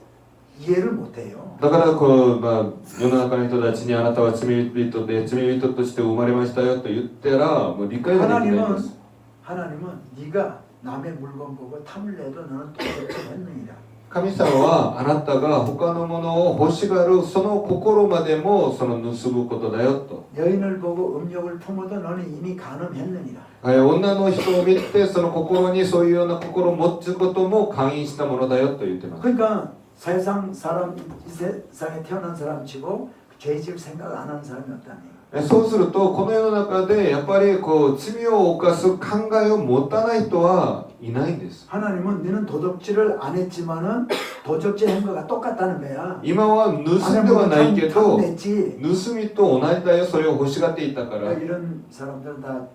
이해를 못 해요. だからこう、世の中の人たちにあなたは罪人で罪人として生まれましたよと言ったらもう理解ができないんです。 하나님은 네가 남의 물건 보고 탐을 내도 너는 도둑질 했느니라. 神様はあなたが他のものを欲しがるその心までもその盗むことだよと。 여인을 보고 음욕을 품어도 너는 이미 간음했느니라. 女の人を見てその心にそういうような心を持つことも勧誘したものだよと言ってます。 그러니까 세상 사람, 이 세상에 태어난 사람치고 죄 지을 생각 안 하는 사람이 없다니. そうするとこの世の中でやっぱりこう罪を犯す考えを持たない人はいないんです。 하나님은 너는 도둑질을 안 했지만은 도둑질 한 거가 똑같다는 거야. 今は盗んではないけど 냈지. 盗みと同じだよ、それを欲しがっていたから。 이런 사람들은 다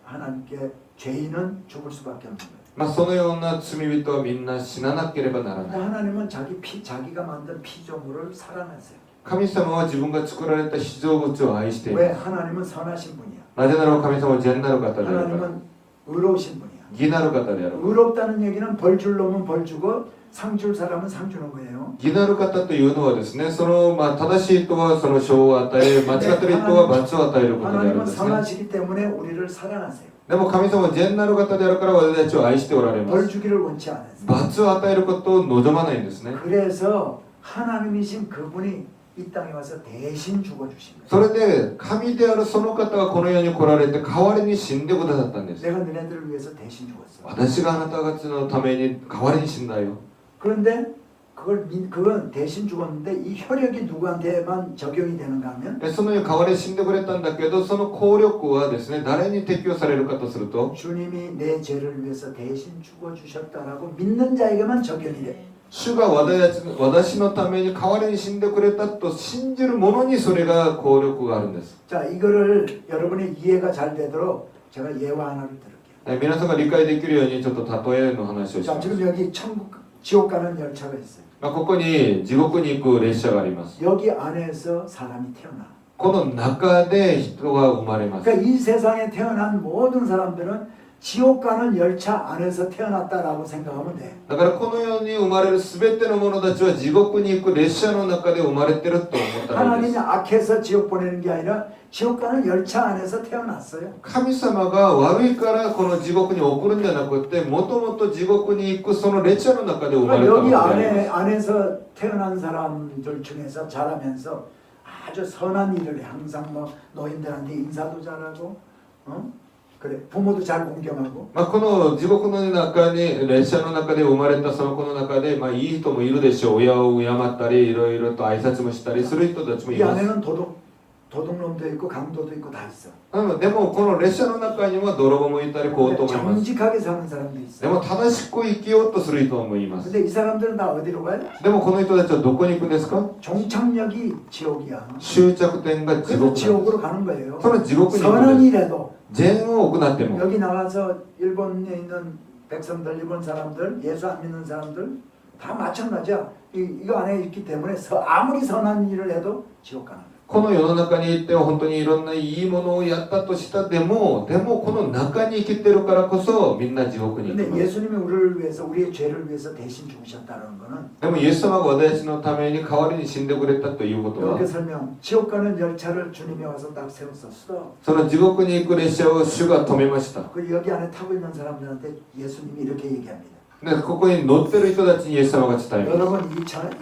하나님께 죄인은 죽을 수밖에 없는 거야. そのような罪人はみんな死ななければなら 근데 ない。 하나님은 자기가 만든 피조물을 사랑하세요. 神様は自分が作られた被造物を愛していま 왜 す。 하나님은 선하신 분이야. なぜならば神様は善なる方であるから。 하나님은 의로우신 분이야. 義なる方である。 의롭다는 얘기는 벌 줄 놈은 벌 주고 상 줄 사람은 상 주는 거예요. 義なる方というのはですね、その正しい人はその賞を与え、間違っている人は罰を与えることであるん 하나님은 ですね。 선하시기 때문에 우리를 사랑하세요. でも神様は善なる方であるから私たちを愛しておられま 벌 す。 주기를 원치 않아요. 罰を与えることを望まないんですね。 그래서 하나님이신 그분이 이 땅에 와서 대신 죽어주신 거예요. それで神であるその方がこの世に来られて代わりに死んでくださったんです。 내가 너네들을 위해서 대신 죽었어. 私があなた方のために代わりに死んだよ。 그런데 그건 대신 죽었는데 이 혈육이 누구한테만 적용이 되는가 하면 その代わりに死んでくれたんだけど、その効力はですね、誰に適用されるかとすると、 주님이 내 죄를 위해서 대신 죽어주셨다라고 믿는 자에게만 적용이 돼. 主が私のために代わりに死んでくれたと信じる者にそれが効力があるんです。 자, 이거를 여러분의 이해가 잘 되도록 제가 예화 하나를 들을게요. 皆さんが理解できるようにちょっと例えの話をし 자, ます。 지금 여기 지옥 가는 열차가 있어요. ここに地獄に行く列車があります。 여기 안에서 사람이 태어나. この中で人が生まれます。 그러니까 이 세상에 태어난 모든 사람들은 지옥 가는 열차 안에서 태어났다라고 생각하면 돼. だからこの世に生まれる全ての者たちは地獄に行く列車の中で生まれてると思ったらいい 하나님이 です 악해서 지옥 보내는 게 아니라 지옥 가는 열차 안에서 태어났어요. 神様が悪いからこの地獄に送るんじゃなくてもともと地獄に行くその列車の中で生まれたの 여기 であります 안에서 태어난 사람들 중에서 자라면서 아주 선한 일을 해. 항상 뭐 노인들한테 인사도 잘하고, 그래 부모도 잘 공경하고. まあ、この地獄の中に列車の中で生まれたその子の中で、まあ、いい人もいるでしょう。親を敬ったりいろいろと挨拶もしたりする人たちもい 이 ます。 안에는 도둑놈도 있고 강도도 있고 다 있어. でもこの列車の中には泥棒もいたり強盗もいます。 정직하게 사는 사람도 で 있어. も正しく生きようとする人もいます。 근데 이 사람들은 다 어디로 가요? でもこの人たちはどこに行くんですか？ 종착역이 지옥이야. 終着点が地 그래서 獄なんです。 지옥으로 가는 거예요. その地獄に行くん 선한 です。 일에도 善を行っても 여기 나와서 일본에 있는 백성들, 일본 사람들, 예수 안 믿는 사람들 다 마찬가지야. 이거 안에 있기 때문에 아무리 선한 일을 해도 지옥 가는 거야. この世の中に行って本当にいろんないいものをやったとしたでもこの中に生きてるからこそみんな地獄に行 근데 きます。 예수님이 우리를 위해서 우리의 죄를 위해서 대신 죽으셨다는 거는 でもイエス様が私たちのために代わりに死んでくれたということは 이렇게 설명. 지옥 가는 열차를 주님이 와서 딱 세웠었어. その地獄に行く列車を主が止めました。 그 여기 안에 타고 있는 사람들한테 예수님이 이렇게 얘기합니다. でここに乗ってる人たちにイエス様が伝えます。 여러분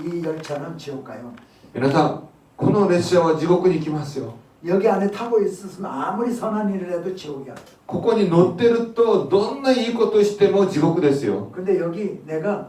이 열차는 지옥 가요. 皆さんこの列車は地獄に行きますよ。 여기 안에 타고 있었으면 아무리 선한 일을 해도 지옥이야. ここに乗ってるとどんないいことしても地獄ですよ。 근데 여기 내가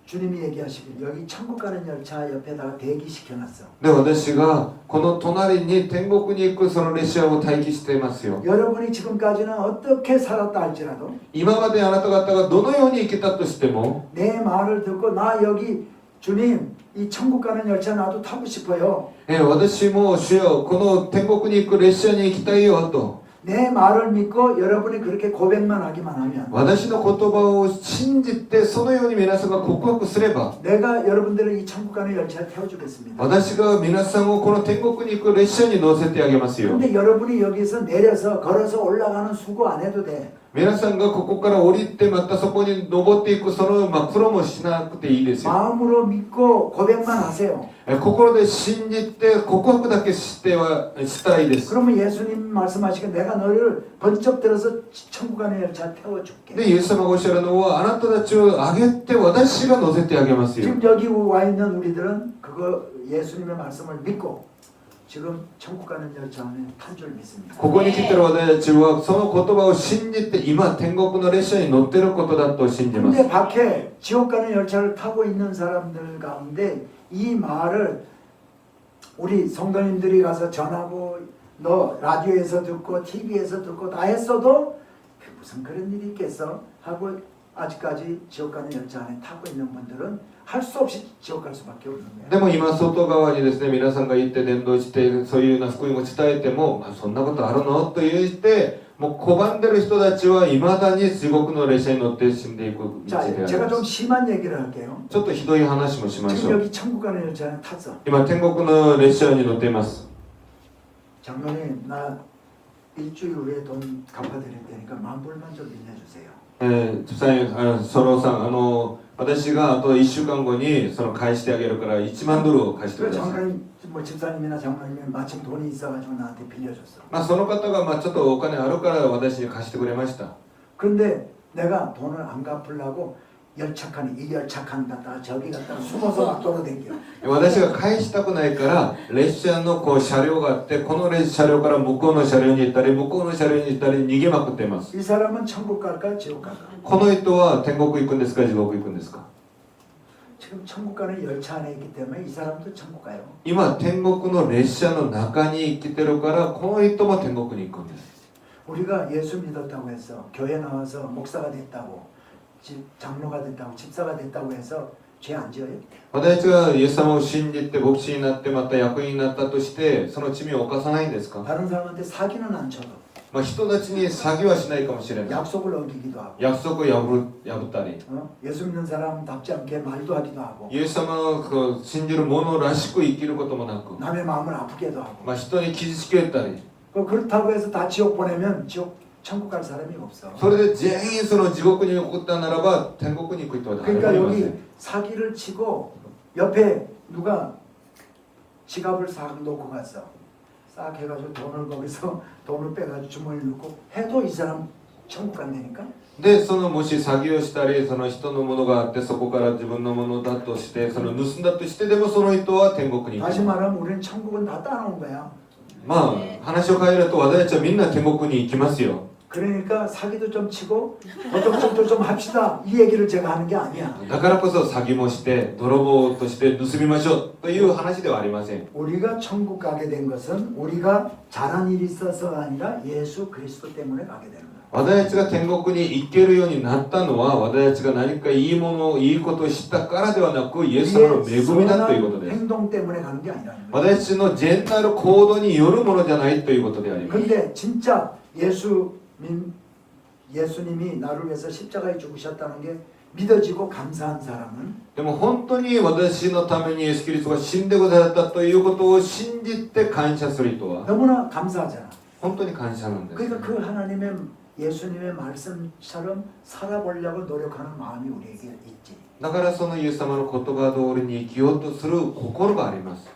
주님이 얘기하시길 여기 천국 가는 열차 옆에다가 대기시켜놨어. で私がこの隣に天国に行くその列車を待機していますよ。 여러분이 지금까지는 어떻게 살았다 할지라도 今まであなた方がどのように生きたとしても 내 말을 듣고 나 여기 주님 이 천국 가는 열차 나도 타고 싶어요. 私も主よこの天国に行く列車に行きたいよと 내 말을 믿고 여러분이 그렇게 고백만 하기만 하면 私の言葉を信じてそのように皆さんが告白すれば 내가 여러분들을 이 천국 가는 열차에 태워주겠습니다. 私が皆さんをこの天国に行く列車に乗せてあげますよ。 근데 여러분이 여기서 내려서 걸어서 올라가는 수고 안 해도 돼. 皆さんがここから降りてまたそこに登っていくその苦労もしなくていいですよ。 마음으로 믿고 고백만 하세요. 心で信じて告白だけしたらいいです。 그러면 예수님 말씀하시기에 내가 너를 번쩍 들어서 천국 가는 열차 태워줄게. でイエス様がおっしゃるのはあなたたちを上げて私が乗せてあげますよ。 지금 여기 와 있는 우리들은 그거 예수님의 말씀을 믿고 지금 천국 가는 열차 안에 탄 줄 믿습니다. ここに来てる私たちはその言葉を信じて今天国の列車に乗ってることだと信じます。 근데 밖에 지옥 가는 열차를 타고 있는 사람들 가운데 이 말을 우리 성도님들이 가서 전하고 너 라디오에서 듣고 TV에서 듣고 다 했어도 무슨 그런 일이 있겠어 하고 아직까지 지옥 가는 열차 안에 타고 있는 분들은 할 수 없이 지옥 갈 수밖에 없는 거예요. でも今外側にですね皆さんが行って伝道してそういうような福音を伝えても、そんなことあるのと言ってもう拒んでる人たちはいまだに地獄の列車に乗って死んでいく道で 자, あり 제가 ま 좀 す。 심한 얘기를 할게요. ちょっとひどい話もしまし 지금 ょう。 여기 천국 가는 열차에 탔어. 今天国の列車に乗っています。 장로님 나 일주일 후에 돈 갚아드릴 테니까 10,000불만 좀 빌려주세요. 집사님、ソロさん、私があと1週間後にその返してあげるから1万ドルを返してく 그 ださい。 장로님 뭐 집사님이나 장로님이 마침 돈이 있어가지고 나한테 빌려줬어. その方がちょっとお金あるから私に貸してくれました。 그런데 내가 돈을 안 갚으려고 열차칸 이 열차칸 갔다가 저기 갔다가 숨어서 막 돌아다녀. 私が返したくないから列車のこう車両があってこの車両から向こうの車両に行ったり向こうの車両に行ったり逃げまくっています。 이 사람은 천국 갈까 지옥 갈까? この人は天国行くんですか地獄行くんですか？ 지금 천국 가는 열차 안에 있기 때문에 이 사람도 천국 가요. 今天国の列車の中に生きてるからこの人も天国に行くんです。 우리가 예수 믿었다고 해서 교회 나와서 목사가 됐다고 장로가 됐다고 집사가 됐다고 해서 죄 안 지어요? 私たちがイエス様を信じて牧師になってまた役員になったとしてその罪を犯さないんですか？ 다른 사람한테 사기는 안 쳐도 人たちに詐欺はしないかもしれない。 약속을 어기기도 하고 約束を破ったり 예수 믿는 사람답지 않게 말도 하기도 하고 イエス様の信じる者らしく生きることもなく 남의 마음을 아프게도 하고 人に傷つけたり 그렇다고 해서 다 지옥 보내면 지옥 천국 갈 사람이 없어. それで全員その地獄に送ったならば天国に行く人は誰も 그러니까 いませ 여기 ん。 사기를 치고 옆에 누가 지갑을 싹 놓고 갔어. 싹 해가지고 돈을 거기서 돈을 빼가지고 주머니에 넣고 해도 이 사람 천국 간다니까. でそのもし詐欺をしたりその人のものがあってそこから自分のものだとしてその盗んだとしてでもその人は天国に行 다시 く。 말하면 우리는 천국은 다 따놓은 거야. まあ話を変えると私たちはみんな天国に行きますよ。 그러니까 사기도 좀 치고 도덕질도 좀 합시다. 이 얘기를 제가 하는 게 아니야. だからこそ詐欺もして泥棒として盗みましょうという話ではありません。 우리가 천국 가게 된 것은 우리가 잘한 일이 있어서가 아니라 예수 그리스도 때문에 가게 되는 거야. 私たちが天国に行けるようになったのは私たちが何かいいものいいことを知ったからではなくイエス様の恵みだということです。 행동 때문에 가는 게 아니라는 거야. 私たちの善なる行動によるものじゃないということであります。 근데 진짜 예수님이 나를 위해서 십자가에 죽으셨다는 게 믿어지고 감사한 사람은 でも本当に私のためにイエス・キリストが死んでくださったということを信じて感謝する人は 너무나 감사하잖아. 本当に感謝なんです。 그러니까 그 하나님의 예수님의 말씀처럼 살아보려고 노력하는 마음이 우리에게 있지. だからそのイエス様の言葉通りに生きようとする心があります。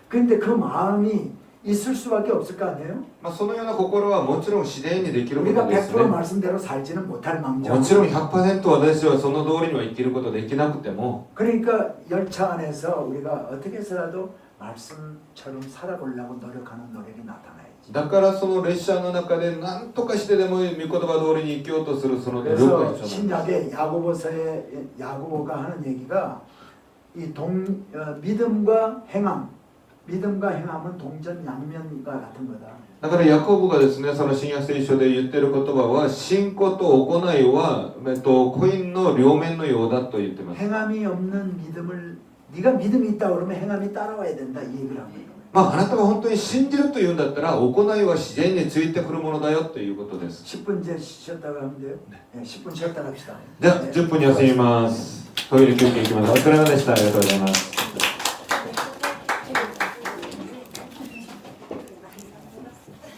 근데 그 마음이 있을 수밖에 없을 거 아니에요? まあそのような心はもちろん自然にできるこ 우리가 とです 100% ね。 말씀대로 살지는 못할 も 망정. ちろん 100% 私はその通りには生きることできなくても 그러니까 열차 안에서 우리가 어떻게 해서라도 말씀처럼 살아보려고 노력하는 노력이 나타나야지. だからその列車の中で何とかしてでも御言葉通りに生きようとするその努力が 그래서 必要なんです。 신약의 야고보가 하는 얘기가 믿음과 행함은 동전양면과 같은 거다. だからヤコブがですね、その新約聖書で言ってる言葉は信仰と行いは、コインの両面のようだと言ってます。 행함이 없는 믿음을 네가 믿음이 있다 그러면 행함이 따라와야 된다 이 얘기를 한 거예요. まああなたが本当に信じるというんだったら行いは自然についてくるものだよということです。 10분 이제 쉬었다가 하면 돼요. 네, 10분 쉬었다 갑시다. じゃあ10分休みます。トイレ休憩いきます。お疲れ様でした。ありがとうございます。